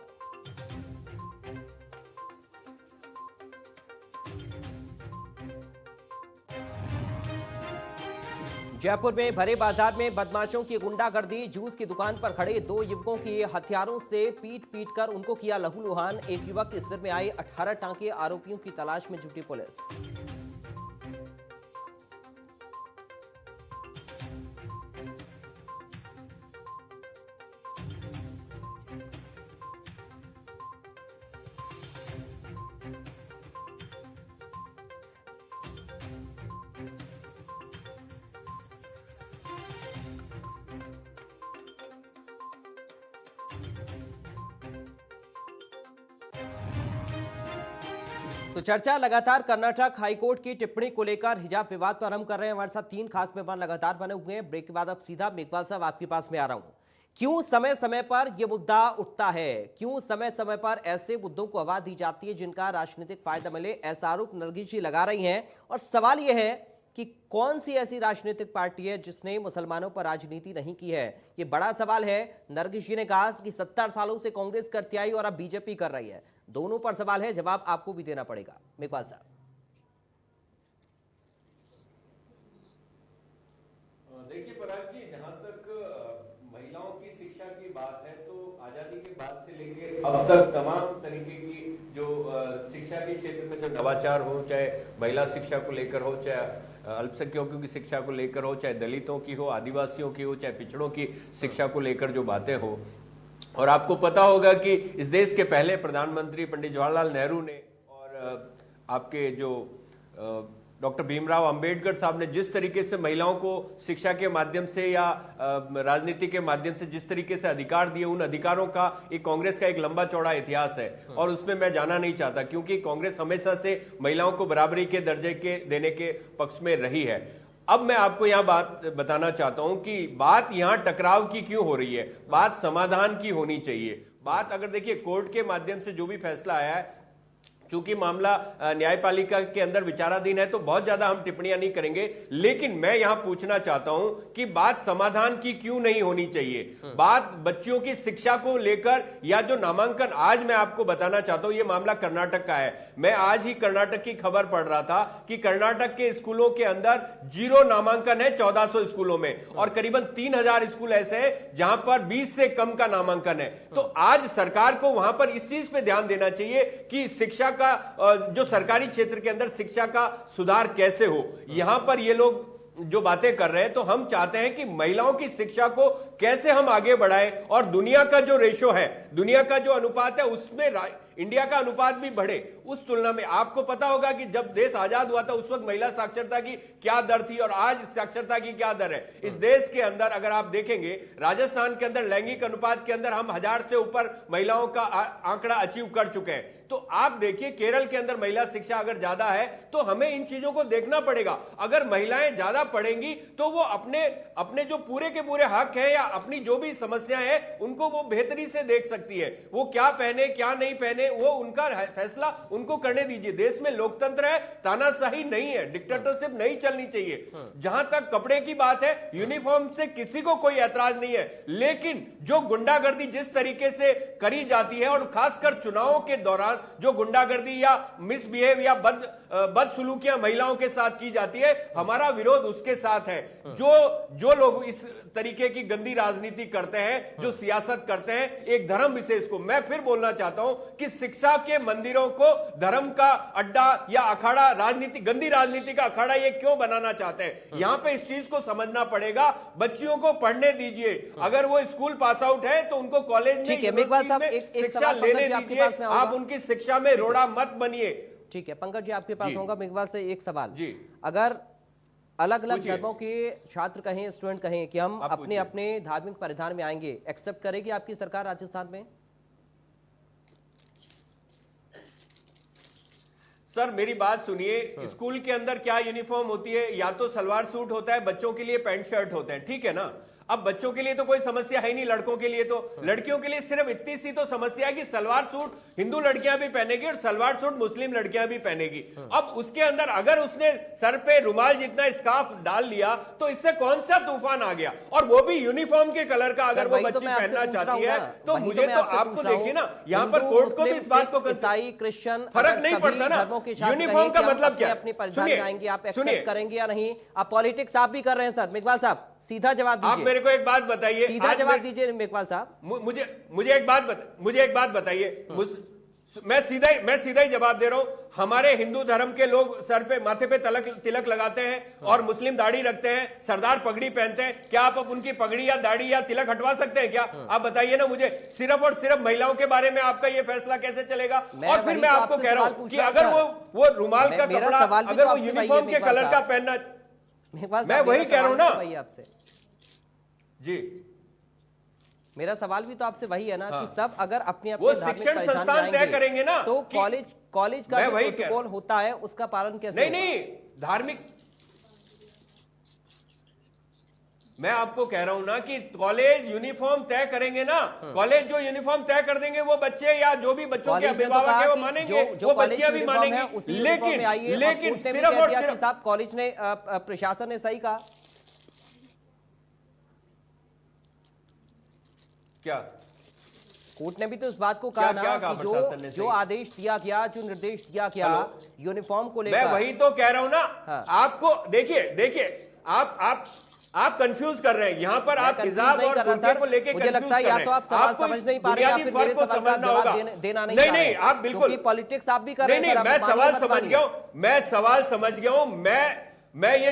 जयपुर में भरे बाजार में बदमाशों की गुंडागर्दी, जूस की दुकान पर खड़े 2 युवकों की हथियारों से पीट कर उनको किया लहूलुहान, एक युवक के सिर में आए 18 टांके, आरोपियों की तलाश में जुटी पुलिस। तो चर्चा लगातार कर्नाटक हाईकोर्ट की टिप्पणी को लेकर हिजाब विवाद पर हम कर रहे हैं। हमारे साथ 3 खास मेहमान लगातार बने हुए हैं। ब्रेक के बाद अब सीधा मेघवाल साहब आपके पास में आ रहा हूं। क्यों समय समय पर यह मुद्दा उठता है, क्यों समय समय पर ऐसे मुद्दों को हवा दी जाती है जिनका राजनीतिक फायदा मिले, ऐसा आरोप नरगिस जी लगा रही हैं। और सवाल यह है कि कौन सी ऐसी राजनीतिक पार्टी है जिसने मुसलमानों पर राजनीति नहीं की है। यह बड़ा सवाल है। नरगिस जी ने कहा कि 70 सालों से कांग्रेस करती आई और अब बीजेपी कर रही है। दोनों पर सवाल है, जवाब आपको भी देना पड़ेगा। मेघवाल साहब। देखिए पराग जी, जहां तक महिलाओं की शिक्षा की बात है तो आजादी के बाद से लेके अब तक तमाम तरीके की जो शिक्षा के क्षेत्र में जो नवाचार हो, चाहे महिला शिक्षा को लेकर हो, चाहे अल्पसंख्यकों की शिक्षा को लेकर हो, चाहे दलितों की हो, आदिवासियों की हो, चाहे पिछड़ों की शिक्षा को लेकर जो बातें हो। और आपको पता होगा कि इस देश के पहले प्रधानमंत्री पंडित जवाहरलाल नेहरू ने और आपके जो डॉक्टर भीमराव अंबेडकर साहब ने जिस तरीके से महिलाओं को शिक्षा के माध्यम से या राजनीति के माध्यम से जिस तरीके से अधिकार दिए, उन अधिकारों का एक कांग्रेस का एक लंबा चौड़ा इतिहास है। और उसमें मैं जाना नहीं चाहता, क्योंकि कांग्रेस हमेशा से महिलाओं को बराबरी के दर्जे के देने के पक्ष में रही है। अब मैं आपको यहां बात बताना चाहता हूं कि बात यहां टकराव की क्यों हो रही है, बात समाधान की होनी चाहिए। बात अगर देखिए कोर्ट के माध्यम से जो भी फैसला आया है, चूंकि मामला न्यायपालिका के अंदर विचाराधीन है तो बहुत ज्यादा हम टिप्पणियां नहीं करेंगे, लेकिन मैं यहां पूछना चाहता हूं कि बात समाधान की क्यों नहीं होनी चाहिए। बात बच्चियों की शिक्षा को लेकर या जो नामांकन, आज मैं आपको बताना चाहता हूं, यह मामला कर्नाटक का है। मैं आज ही कर्नाटक की खबर पढ़ रहा था कि कर्नाटक के स्कूलों के अंदर 0 नामांकन है 1400 स्कूलों में, और करीबन 3000 स्कूल ऐसे हैं जहां पर 20 से कम का नामांकन है। तो आज सरकार को वहां पर इस चीज पे ध्यान देना चाहिए कि शिक्षा जो सरकारी क्षेत्र के अंदर शिक्षा का सुधार कैसे हो। यहां पर ये लोग जो बातें कर रहे हैं, तो हम चाहते हैं कि महिलाओं की शिक्षा को कैसे हम आगे बढ़ाएं और दुनिया का जो रेशो है, दुनिया का जो अनुपात है, उसमें इंडिया का अनुपात भी बढ़े। उस तुलना में आपको पता होगा कि जब देश आजाद हुआ था उस वक्त महिला साक्षरता की क्या दर थी और आज साक्षरता की क्या दर है। इस देश के अंदर अगर आप देखेंगे, राजस्थान के अंदर लैंगिक अनुपात के अंदर हम 1000 से ऊपर महिलाओं का आंकड़ा अचीव कर चुके हैं। तो आप देखिए केरल के अंदर महिला शिक्षा अगर ज्यादा है तो हमें इन चीजों को देखना पड़ेगा। अगर महिलाएं ज्यादा पढ़ेंगी तो वो अपने जो पूरे के पूरे हक है या अपनी जो भी समस्याएं हैं उनको वो बेहतरी से देख सकती है। वो क्या पहने क्या नहीं पहने वो उनका फैसला उनको करने दीजिए। देश में लोकतंत्र है, तानाशाही नहीं है, डिक्टेटरशिप नहीं चलनी चाहिए। जहां तक कपड़े की बात है, यूनिफॉर्म से किसी को कोई ऐतराज नहीं है, लेकिन जो गुंडागर्दी जिस तरीके से करी जाती है और खासकर चुनावों के दौरान जो गुंडागर्दी या मिसबिहेव या बदसलूकियां महिलाओं के साथ की जाती है, हमारा विरोध उसके साथ है। जो लोग इस तरीके की गंदी राजनीति करते हैं, जो सियासत करते हैं एक धर्म विशेष को, मैं फिर बोलना चाहता हूं कि शिक्षा के मंदिरों को धर्म का अड्डा या अखाड़ा, राजनीति, गंदी राजनीति का अखाड़ा ये क्यों बनाना चाहते हैं। यहां पे इस चीज को समझना पड़ेगा। बच्चियों को पढ़ने दीजिए, अगर वो स्कूल पास आउट है तो उनको कॉलेज में शिक्षा लेने दीजिए। आप उनकी शिक्षा में रोड़ा मत बनिए। ठीक है पंकज जी, आपके पास होगा। मेघवाल से एक सवाल जी, अगर अलग अलग धर्मों के छात्र कहें, स्टूडेंट कहें कि हम अपने अपने धार्मिक परिधान में आएंगे, एक्सेप्ट करेगी आपकी सरकार राजस्थान में? सर मेरी बात सुनिए, स्कूल के अंदर क्या यूनिफॉर्म होती है? या तो सलवार सूट होता है, बच्चों के लिए पैंट शर्ट होते हैं, ठीक है ना। अब बच्चों के लिए तो कोई समस्या है नहीं, लड़कों के लिए तो, लड़कियों के लिए सिर्फ इतनी सी तो समस्या है कि सलवार सूट हिंदू लड़कियां भी पहनेगी और सलवार सूट मुस्लिम लड़कियां भी पहनेगी। अब उसके अंदर अगर उसने सर पे रुमाल जितना स्कार्फ डाल लिया तो इससे कौन सा तूफान आ गया, और वो भी यूनिफॉर्म के कलर का अगर वो बच्ची पहनना चाहती है तो मुझे तो आपको देखिए ना, यहाँ पर कोर्ट को भी इस बात को, ईसाई क्रिश्चियन फर्क नहीं पड़ता ना, यूनिफॉर्म का मतलब क्या? अपने परिधान में आएंगे, आप एक्सेप्ट करेंगे या नहीं? आप पॉलिटिक्स आप भी कर रहे हैं सर। मेघवाल साहब सीधा जवाब दीजिए। आप मेरे को एक बात बताइए, सीधा जवाब दीजिए मेघवाल साहब। मुझे एक बात बताइए। मैं सीधा ही जवाब दे रहा हूं। हमारे हिंदू धर्म के लोग सर पे, माथे पे तिलक लगाते हैं और मुस्लिम दाढ़ी रखते हैं, सरदार पगड़ी पहनते हैं। क्या आप उनकी पगड़ी या दाढ़ी या तिलक हटवा सकते हैं क्या? आप बताइए ना मुझे। सिर्फ और सिर्फ महिलाओं के बारे में आपका ये फैसला कैसे चलेगा? और फिर मैं आपको कह रहा हूं कि अगर वो रुमाल का कपड़ा, अगर वो यूनिफॉर्म के कलर का पहनना, मैं वही कह रहा हूं ना आपसे जी। मेरा सवाल भी तो आपसे वही है ना कि सब अगर अपने वो अपने धार्मिक शिक्षण परिधान में संस्थान तय आएंगे, करेंगे ना तो कि- कॉलेज का मैं जो वही कह- प्रोटोकॉल होता है उसका पालन कैसे नहीं होगा? नहीं, धार्मिक, मैं आपको कह रहा हूं ना कि कॉलेज यूनिफॉर्म तय करेंगे ना। कॉलेज जो यूनिफॉर्म तय कर देंगे वो बच्चे या जो भी बच्चों के कॉलेज ने तो अभिभावक कहा है वो कि मानेंगे, जो वो कॉलेज बच्चियां की भी यूनिफॉर्म है, मानेंगी। उसी यूनिफॉर्म में आइए, लेकिन कोर्ट ने भी सिर्फ कह और दिया कि सिर्फ साहब कॉलेज ने प्रशासन ने सही कहा। क्या कोर्ट ने भी तो इस बात को कहा क्या ना कहा कि प्रशासन ने जो सही? आदेश दिया गया, जो निर्देश दिया गया हेलो? यूनिफॉर्म को मैं लेकर, वही तो कह रहा हूं ना। हाँ। आपको देखिए आप कंफ्यूज कर रहे हैं यहां पर। मैं आप confuse हिजाब नहीं और कर रहा बुर्के सर। को लेके मुझे कंफ्यूज लगता है कर या रहे तो हैं। आप सवाल आपको समझ नहीं पा रहे हैं या बुनियादी फिर मेरे फर्क को सवाल का समझना जवाब होगा। देना नहीं नहीं चाह रहे नहीं, हैं। आप बिल्कुल क्योंकि पॉलिटिक्स आप भी कर रहे नहीं हैं नहीं, सर, मैं आप मानिए सवाल मत समझ मानिए। गया हूं, मैं सवाल समझ गया हूं। मैं ये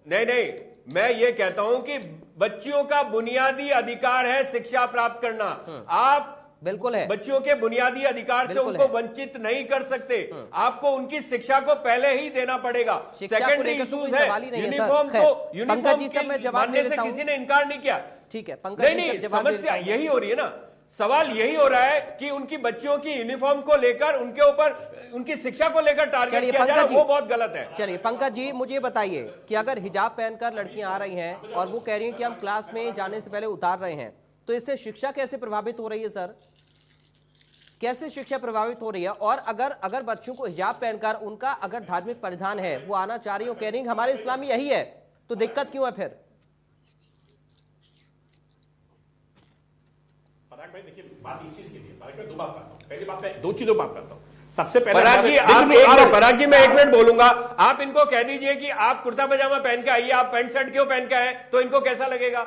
नहीं, मैं ये कहता हूं कि बच्चियों का बुनियादी अधिकार है शिक्षा प्राप्त करना। आप बिल्कुल है, बच्चियों के बुनियादी अधिकार से बिल्कुल उनको है। वंचित नहीं कर सकते। आपको उनकी शिक्षा को पहले ही देना पड़ेगा। शिक्षा को सेकेंडरी लेकर तो कोई इश्यूज है, सवाल ही नहीं है सर। यूनिफॉर्म खैर, तो पंकज यूनिफॉर्म जी से मैं के जवाब मानने ले से लेता हूं। किसी ने इनकार नहीं किया। ठीक है, पंकज नहीं जी से नहीं, जवाब ले लेता समस्या हूं। यही हो रही है ना। सवाल यही हो रहा है कि उनकी बच्चियों की यूनिफॉर्म को लेकर उनके ऊपर उनकी शिक्षा को लेकर टारगेट चलिए किया जा रहा पंकज है, जी, वो बहुत गलत है। चलिए पंकज जी मुझे बताइए कि अगर हिजाब पहनकर लड़कियां आ रही हैं और वो कह रही हैं कि हम क्लास में जाने से पहले उतार रहे हैं, तो इससे शिक्षा कैसे प्रभावित हो रही है सर? कैसे शिक्षा प्रभावित हो रही है? और अगर बच्चों को हिजाब पहनकर उनका अगर धार्मिक परिधान है, वो आना चाह रही हो, कह रही हैं हमारे इस्लाम में यही है, तो दिक्कत क्यों है फिर? पराग भाई देखिए, बात इस चीज की नहीं है। पराग भाई, दो बात करता हूं। पहली बात मैं दो चीजों बात करता हूं। सबसे पहले पराग जी, आप पराग जी, मैं एक मिनट बोलूंगा। आप इनको कह दीजिए कि आप कुर्ता पजामा पहन के आइए, आप पैंट शर्ट क्यों पहन के आए, तो इनको कैसा लगेगा?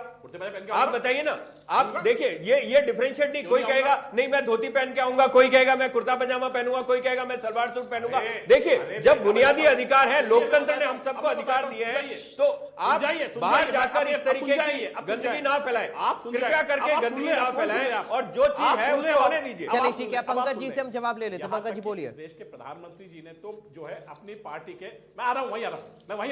आप बताइए ना। आप देखिए, ये डिफरेंशिएट नहीं। कोई कहेगा नहीं मैं धोती पहन के आऊंगा, कोई कहेगा मैं कुर्ता पजामा पहनूंगा, कोई कहेगा मैं सलवार सूट पहनूंगा। देखिए, जब बुनियादी अधिकार है, लोकतंत्र ने हम सबको अधिकार दिए हैं, तो आप बाहर जाकर इस तरीके की गंदगी ना फैलाएं। आप कृपया करके गंदगी ना फैलाएं और जो चीज है उसको होने दीजिए। चलिए ठीक है, पंकज जी से हम जवाब ले लेते हैं। पंकज जी बोलिए। देश के प्रधानमंत्री जी ने तो जो है अपनी पार्टी के, मैं आ रहा हूं, वहीं आ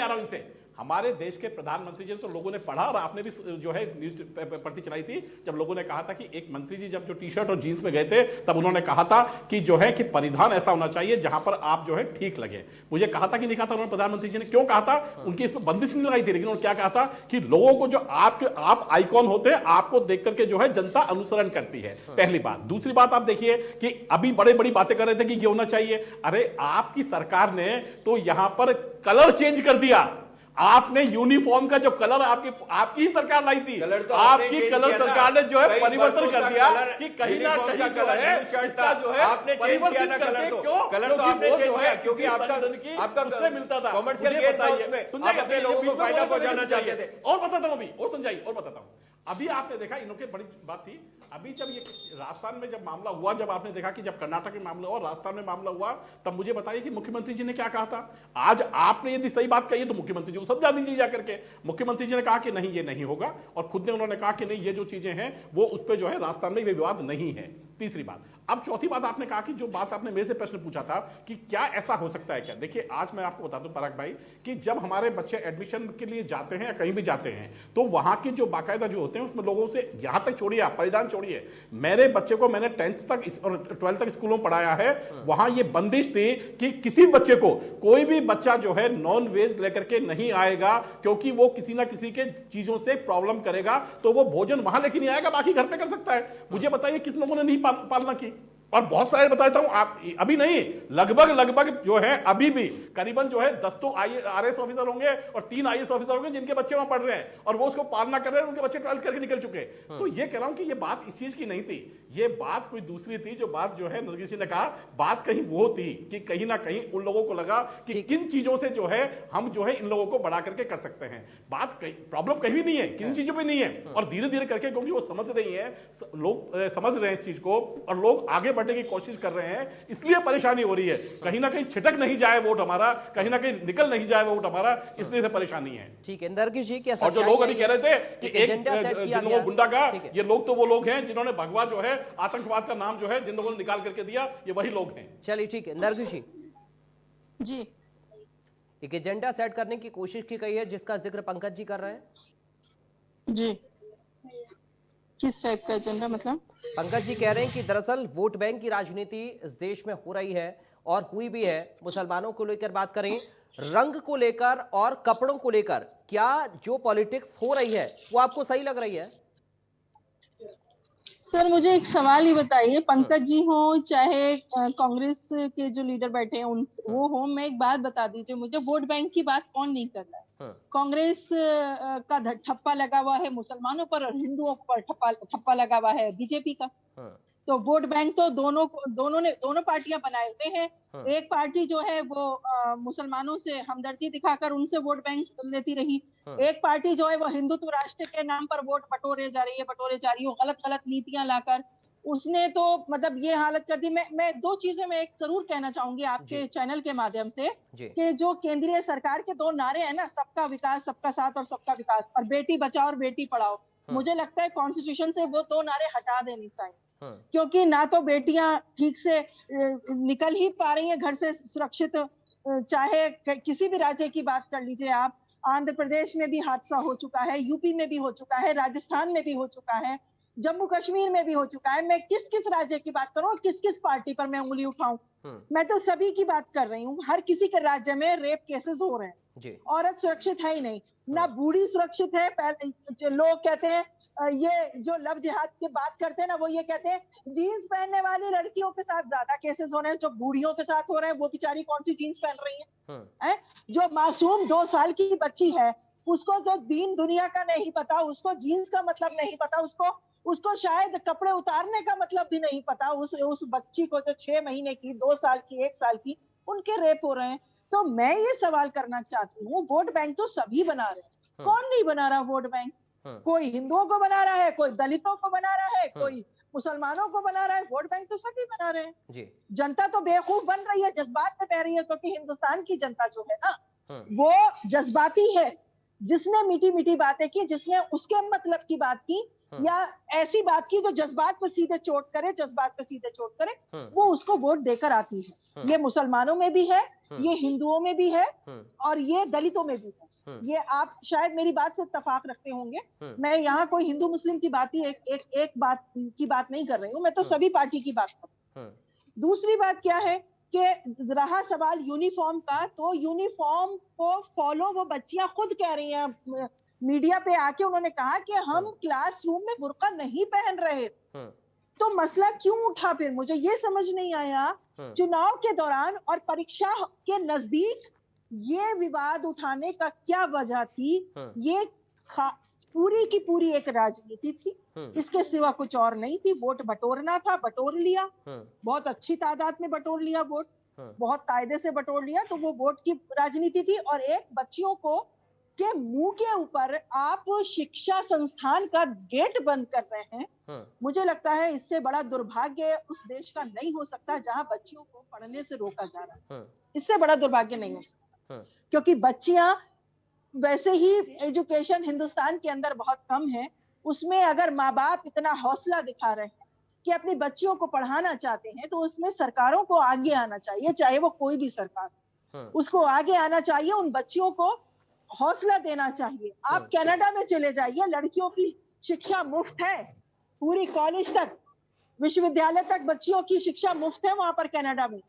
रहा हूं इनसे। हमारे देश के प्रधानमंत्री जी ने तो लोगों ने पढ़ा, और आपने भी जो है न्यूज पट्टी चलाई थी जब लोगों ने कहा था कि एक मंत्री जी जब जो टी शर्ट और जींस में गए थे, तब उन्होंने कहा था कि जो है कि परिधान ऐसा होना चाहिए जहां पर आप जो है ठीक लगे। मुझे कहा था कि नहीं कहा था उन्होंने, प्रधानमंत्री जी ने क्यों कहा था? उनकी इस पर बंदिश नहीं लगाई थी, लेकिन उन्होंने क्या कहा था कि लोगों को जो आप आइकॉन होते हैं, आपको देख करके जो है जनता अनुसरण करती है। पहली बात। दूसरी बात, आप देखिए कि अभी बड़ी बातें कर रहे थे कि ये होना चाहिए। अरे आपकी सरकार ने तो यहां पर कलर चेंज कर दिया। आपने यूनिफॉर्म का जो कलर आपकी ही सरकार लाई थी, कलर तो आपकी कलर सरकार ने जो है कई परिवर्तन वर्षों कर का दिया कलर, कि कहीं ना यूनिफॉर्म कहीं का जो कलर, है ब्लू शर्ट इसका जो है आपने चेंज किया परिवर्तित था कलर करके तो। क्यों? कलर तो क्योंकि आपने वो चेंज जो किया है क्योंकि किसी आपका संगठन की उससे मिलता था। कॉमर्शियल मुझे गेम था बताइए, उसमें, सुन जाइए, आप अपने लोगों को फायदा पहुंचाना चाहते थे। और बताता हूं और समझाइए, और बताता हूं। अभी आपने देखा इनकी बड़ी बात थी, अभी जब ये राजस्थान में जब मामला हुआ, जब आपने देखा कि जब कर्नाटक में मामला हुआ, राजस्थान में मामला हुआ, तब मुझे बताइए कि मुख्यमंत्री जी ने क्या कहा था। आज आपने यदि सही बात कही तो मुख्यमंत्री जी को समझा दीजिए जाकर के। मुख्यमंत्री जी ने कहा कि नहीं ये नहीं होगा, और खुद ने उन्होंने कहा कि नहीं ये जो चीजें हैं वो उस पर जो है राजस्थान में विवाद नहीं है। तीसरी बात। अब चौथी बात, आपने कहा कि जो बात आपने मेरे से प्रश्न पूछा था कि क्या ऐसा हो सकता है क्या। देखिए, आज मैं आपको बता दूं पराग भाई कि जब हमारे बच्चे एडमिशन के लिए जाते हैं या कहीं भी जाते हैं, तो वहां के जो बाकायदा जो होते हैं उसमें लोगों से, यहां तक छोड़िए आप परिधान छोड़िए, मेरे बच्चे को मैंने 10th तक और 12th तक स्कूलों में पढ़ाया है, वहां ये बंदिश थी कि किसी बच्चे को, कोई भी बच्चा जो है नॉन वेज लेकर के नहीं आएगा, क्योंकि वो किसी ना किसी के चीजों से प्रॉब्लम करेगा, तो वो भोजन वहां लेके नहीं आएगा, बाकी घर पे कर सकता है। मुझे बताइए किस लोगों ने नहीं पालना की। और बहुत सारे बताता हूं, आप अभी नहीं, लगभग जो है अभी भी करीबन जो है 10 तो RS ऑफिसर होंगे और 3 IAS ऑफिसर होंगे जिनके बच्चे वहां पढ़ रहे हैं और वो उसको पालना कर रहे हैं, उनके बच्चे 12th करके निकल चुके। तो ये कह रहा हूं कि ये बात इस चीज की नहीं थी, ये बात कोई दूसरी थी। जो बात जो है नरगिस जी ने कहा, बात कहीं वो थी कि कहीं ना कहीं उन लोगों को लगा कि किन चीजों से जो है हम जो है इन लोगों को बढ़ा करके कर सकते हैं। बात प्रॉब्लम कहीं भी नहीं है, किन चीजों पे नहीं है, और धीरे धीरे करके क्योंकि वो समझ रही है, लोग समझ रहे हैं इस चीज को और लोग आगे बढ़ने की कोशिश कर रहे हैं, इसलिए परेशानी हो रही है। कहीं ना कहीं छिटक नहीं जाए वोट हमारा, कहीं ना कहीं निकल नहीं जाए वोट हमारा, इसलिए से परेशानी है। ठीक है नरगिस जी, क्या और जो लोग अभी कह रहे थे कि एक एजेंडा सेट किया जिन लोगों गया, गुंडा का, ठीक है। ये लोग तो वो लोग हैं जिन्होंने भगवा जो है आतंकवाद का नाम जो है जिन लोगों ने निकाल करके दिया, ये वही लोग हैं। चलिए ठीक है नरगिस जी, जी एक एजेंडा सेट करने की कोशिश की गई है जिसका जिक्र पंकज जी कर रहे हैं। जी किस टाइप का एजेंडा मतलब? पंकज जी कह रहे हैं कि दरअसल वोट बैंक की राजनीति इस देश में हो रही है और हुई भी है। मुसलमानों को लेकर बात करें, रंग को लेकर और कपड़ों को लेकर, क्या जो पॉलिटिक्स हो रही है वो आपको सही लग रही है? सर मुझे एक सवाल ही बताइए, पंकज जी हो चाहे कांग्रेस के जो लीडर बैठे हैं उन वो हो, मैं एक बात बता दीजिए मुझे, वोट बैंक की बात कौन नहीं कर रहा है? कांग्रेस का ठप्पा लगा हुआ है मुसलमानों पर और हिंदुओं पर ठप्पा लगा हुआ है बीजेपी का। तो वोट बैंक तो दोनों पार्टियां बनाए हुए हैं। एक पार्टी जो है वो मुसलमानों से हमदर्दी दिखाकर उनसे वोट बैंक लेती रही, एक पार्टी जो है वो हिंदुत्व राष्ट्र के नाम पर वोट बटोरे जा रही है, गलत नीतियां लाकर उसने तो मतलब ये हालत कर दी। मैं दो चीजें मैं एक जरूर कहना चाहूंगी आपके चैनल के माध्यम से कि जो केंद्रीय सरकार के दो नारे हैं ना, सबका विकास, सबका साथ और सबका विकास, और बेटी बचाओ और बेटी पढ़ाओ, मुझे लगता है कॉन्स्टिट्यूशन से वो दो नारे हटा देने चाहिए। क्योंकि ना तो बेटियां ठीक से निकल ही पा रही हैं घर से सुरक्षित, चाहे किसी भी राज्य की बात कर लीजिए आप, आंध्र प्रदेश में भी हादसा हो चुका है, यूपी में भी हो चुका है, राजस्थान में भी हो चुका है, जम्मू कश्मीर में भी हो चुका है। मैं किस किस राज्य की बात करूं और किस किस पार्टी पर मैं उंगली उठाऊं? मैं तो सभी की बात कर रही हूँ। हर किसी के राज्य में रेप केसेस हो रहे हैं, औरत सुरक्षित है ही नहीं, ना बूढ़ी सुरक्षित है। जो लोग कहते हैं ये जो लव जिहाद की बात करते हैं ना, वो ये कहते हैं जीन्स पहनने वाली लड़कियों के साथ ज्यादा केसेस हो रहे हैं, जो बूढ़ियों के साथ हो रहे हैं वो बेचारी कौन सी जीन्स पहन रही है? जो मासूम 2 साल की बच्ची है उसको तो दीन दुनिया का नहीं पता, उसको जीन्स का मतलब नहीं पता, उसको शायद कपड़े उतारने का मतलब भी नहीं पता। उस बच्ची को जो 6 महीने की, 2 साल की, 1 साल की, उनके रेप हो रहे हैं। तो मैं ये सवाल करना चाहती हूँ, वोट बैंक तो सभी बना रहे हैं, कौन नहीं बना रहा वोट बैंक? कोई हिंदुओं को बना रहा है, कोई दलितों को बना रहा है, कोई मुसलमानों को बना रहा है, वोट बैंक तो सभी बना रहे हैं। जनता तो बेवकूफ बन रही है, जज्बात में बह रही है, क्योंकि हिंदुस्तान की जनता जो है ना वो जज्बाती है। जिसने मीठी मीठी बातें की, जिसने उसके मतलब की बात की या ऐसी बात की जो जज्बात पर सीधे चोट करे, वो उसको वोट देकर आती है। ये मुसलमानों में भी है, ये हिंदुओं में भी है और ये दलितों में भी है। ये आप शायद मेरी बात से इत्तेफाक रखते होंगे। मैं यहाँ कोई हिंदू मुस्लिम की बात ही एक बात की बात नहीं कर रही हूँ, मैं तो सभी पार्टी की बात कर रही हूँ। दूसरी बात क्या है कि रहा सवाल यूनिफॉर्म का, तो यूनिफॉर्म को फॉलो वो बच्चियां खुद कह रही हैं, मीडिया पे आके उन्होंने कहा कि हम क्लासरूम में बुर्का नहीं पहन रहे। तो मसला क्यों उठा? फिर मुझे ये समझ नहीं आया, चुनाव के दौरान और परीक्षा के नजदीक ये विवाद उठाने का क्या वजह थी? ये पूरी की पूरी एक राजनीति थी, इसके सिवा कुछ और नहीं थी। वोट बटोरना था, बटोर लिया, बहुत अच्छी तादाद में बटोर लिया वोट, बहुत कायदे से बटोर लिया, तो वो वोट की राजनीति थी। और एक बच्चियों को के मुंह के ऊपर आप शिक्षा संस्थान का गेट बंद कर रहे हैं। मुझे लगता है इससे बड़ा दुर्भाग्य उस देश का नहीं हो सकता जहां बच्चियों को पढ़ने से रोका जा रहा है। इससे बड़ा दुर्भाग्य नहीं हो सकता, क्योंकि बच्चियां वैसे ही एजुकेशन हिंदुस्तान के अंदर बहुत कम है, उसमें अगर माँ बाप इतना हौसला दिखा रहे हैं कि अपनी बच्चियों को पढ़ाना चाहते हैं, तो उसमें सरकारों को आगे आना चाहिए, चाहे वो कोई भी सरकार, उसको आगे आना चाहिए, उन बच्चियों को हौसला देना चाहिए। आप कनाडा में चले जाइए, लड़कियों की शिक्षा मुफ्त है, पूरी कॉलेज तक, विश्वविद्यालय तक बच्चियों की शिक्षा मुफ्त है वहां पर कनाडा में।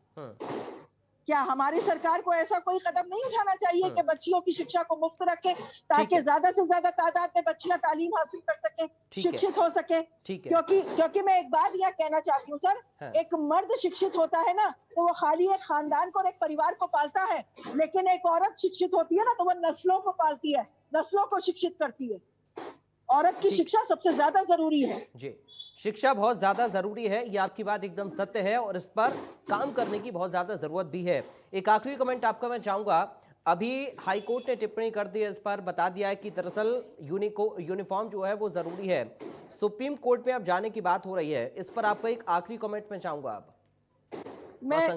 क्या हमारी सरकार को ऐसा कोई कदम नहीं उठाना चाहिए कि बच्चियों की शिक्षा को मुफ्त रखे, ताकि ज्यादा से ज्यादा तादाद में बच्चियां तालीम हासिल कर सके, शिक्षित हो सके? क्योंकि मैं एक बात यह कहना चाहती हूँ सर, एक मर्द शिक्षित होता है ना तो वो खाली एक खानदान को और एक परिवार को पालता है, लेकिन एक औरत शिक्षित होती है ना तो वो नस्लों को पालती है, नस्लों को शिक्षित करती है। औरत की शिक्षा सबसे ज्यादा जरूरी है। जी, शिक्षा बहुत ज्यादा जरूरी है, ये आपकी बात एकदम सत्य है और इस पर काम करने की बहुत ज्यादा जरूरत भी है। एक आखिरी कमेंट आपका मैं चाहूंगा, अभी हाई कोर्ट ने टिप्पणी कर दी है, इस पर बता दिया है कि दरअसल यूनिफॉर्म जो है वो जरूरी है, सुप्रीम कोर्ट में अब जाने की बात हो रही है, इस पर आपका एक आखिरी कमेंट मैं चाहूंगा। अब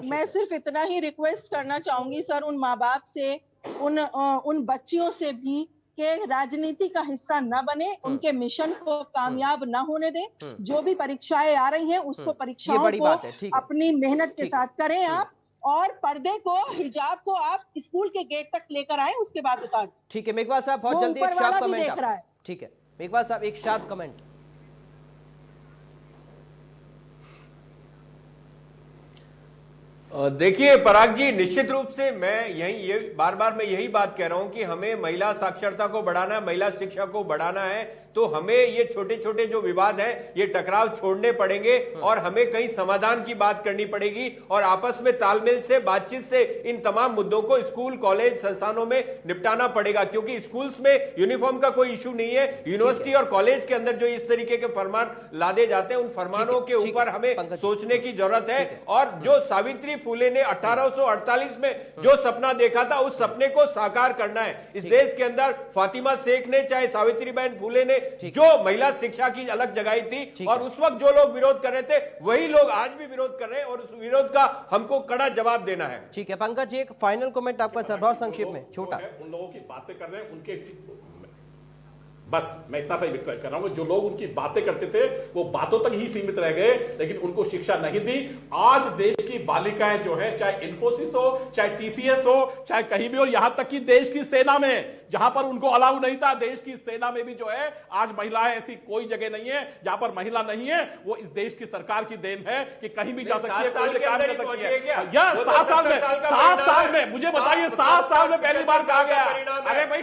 मैं सिर्फ इतना ही रिक्वेस्ट करना चाहूंगी सर, उन माँ बाप से, उन बच्चियों से भी के राजनीति का हिस्सा न बने, उनके मिशन को कामयाब न होने दें। जो भी परीक्षाएं आ रही हैं उसको परीक्षाओं को अपनी मेहनत के साथ करें आप, और पर्दे को, हिजाब को आप स्कूल के गेट तक लेकर आए, उसके बाद उतार। ठीक है मेघवाल साहब, बहुत जल्दी एक शार्प कमेंट। ठीक है मेघवाल साहब, एक शार्प कमेंट। देखिए पराग जी, निश्चित रूप से मैं ये बार बार मैं यही बात कह रहा हूं कि हमें महिला साक्षरता को बढ़ाना है, महिला शिक्षा को बढ़ाना है, तो हमें ये छोटे छोटे जो विवाद हैं ये टकराव छोड़ने पड़ेंगे और हमें कहीं समाधान की बात करनी पड़ेगी और आपस में तालमेल से, बातचीत से इन तमाम मुद्दों को स्कूल, कॉलेज, संस्थानों में निपटाना पड़ेगा। क्योंकि स्कूल्स में यूनिफॉर्म का कोई इशू नहीं है, यूनिवर्सिटी और कॉलेज के अंदर जो इस तरीके के फरमान लादे जाते हैं उन फरमानों के ऊपर हमें सोचने की जरूरत है। और जो सावित्री फुले ने 1848 में जो सपना देखा था उस सपने को साकार करना है। इस देश के अंदर फातिमा शेख ने, चाहे सावित्रीबाई फुले ने जो महिला शिक्षा की अलग जगाई थी और उस वक्त जो लोग विरोध कर रहे थे वही लोग आज भी विरोध कर रहे हैं और उस विरोध का हमको कड़ा जवाब देना है। ठीक है पंकज जी, एक फाइनल कमेंट आपका सर, बहुत संक्षेप में, छोटा। उन लोगों की बातें कर रहे हैं उनके, बस मैं इतना सा ही कर रहा हूं, जो लोग उनकी बातें करते थे वो बातों तक ही सीमित रह गए, लेकिन उनको शिक्षा नहीं दी। आज देश की बालिकाएं जो है, चाहे इन्फोसिस हो, चाहे टीसीएस हो, चाहे कहीं भी हो, यहां तक कि देश की सेना में जहां पर उनको अलाउ नहीं था, देश की सेना में भी जो है आज महिलाएं, ऐसी कोई जगह नहीं है जहां पर महिला नहीं है। वो इस देश की सरकार की देन है कि कहीं भी जा सकती है, कोई भी काम कर सकती है। यह 7 साल में मुझे बताइए, 7 साल में पहली बार कहा गया। अरे भाई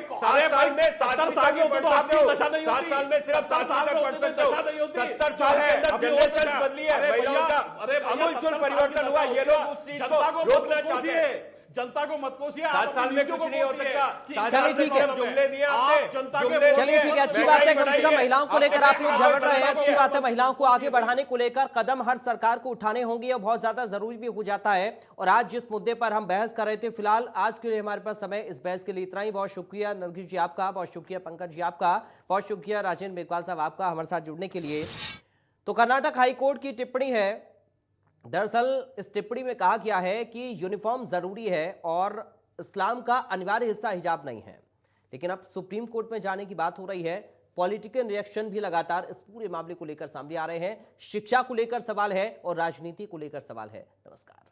70 साल में होते तो आपकी दशा नहीं होती। 7 साल में सिर्फ 7 साल तक पढ़ सकते हो। 70 साल के अंदर जनरेशन बदली है, महिलाओं का आमूलचूल परिवर्तन हुआ। ये लोग उस चीज को रोकना चाहते हैं। जनता को मत कोसिए। 7 साल में कुछ नहीं हो सकता। चलिए ठीक है, जुमले दिए आपने, चलिए ठीक है, अच्छी बात है, कम से कम महिलाओं को लेकर आप लोग झगड़ रहे हैं, अच्छी बात है। महिलाओं को आगे बढ़ाने को लेकर कदम हर सरकार को उठाने होंगे और बहुत ज्यादा जरूरी भी हो जाता है। और आज जिस मुद्दे पर हम बहस कर रहे थे, फिलहाल आज के लिए हमारे पास समय, इस बहस के लिए इतना ही। बहुत शुक्रिया नरगिस जी आपका, बहुत शुक्रिया पंकज जी आपका, बहुत शुक्रिया राजेंद्र मेघवाल साहब आपका हमारे साथ जुड़ने के लिए। तो कर्नाटक हाईकोर्ट की टिप्पणी है, दरअसल इस टिप्पणी में कहा गया है कि यूनिफॉर्म जरूरी है और इस्लाम का अनिवार्य हिस्सा हिजाब नहीं है। लेकिन अब सुप्रीम कोर्ट में जाने की बात हो रही है। पॉलिटिकल रिएक्शन भी लगातार इस पूरे मामले को लेकर सामने आ रहे हैं। शिक्षा को लेकर सवाल है और राजनीति को लेकर सवाल है। नमस्कार।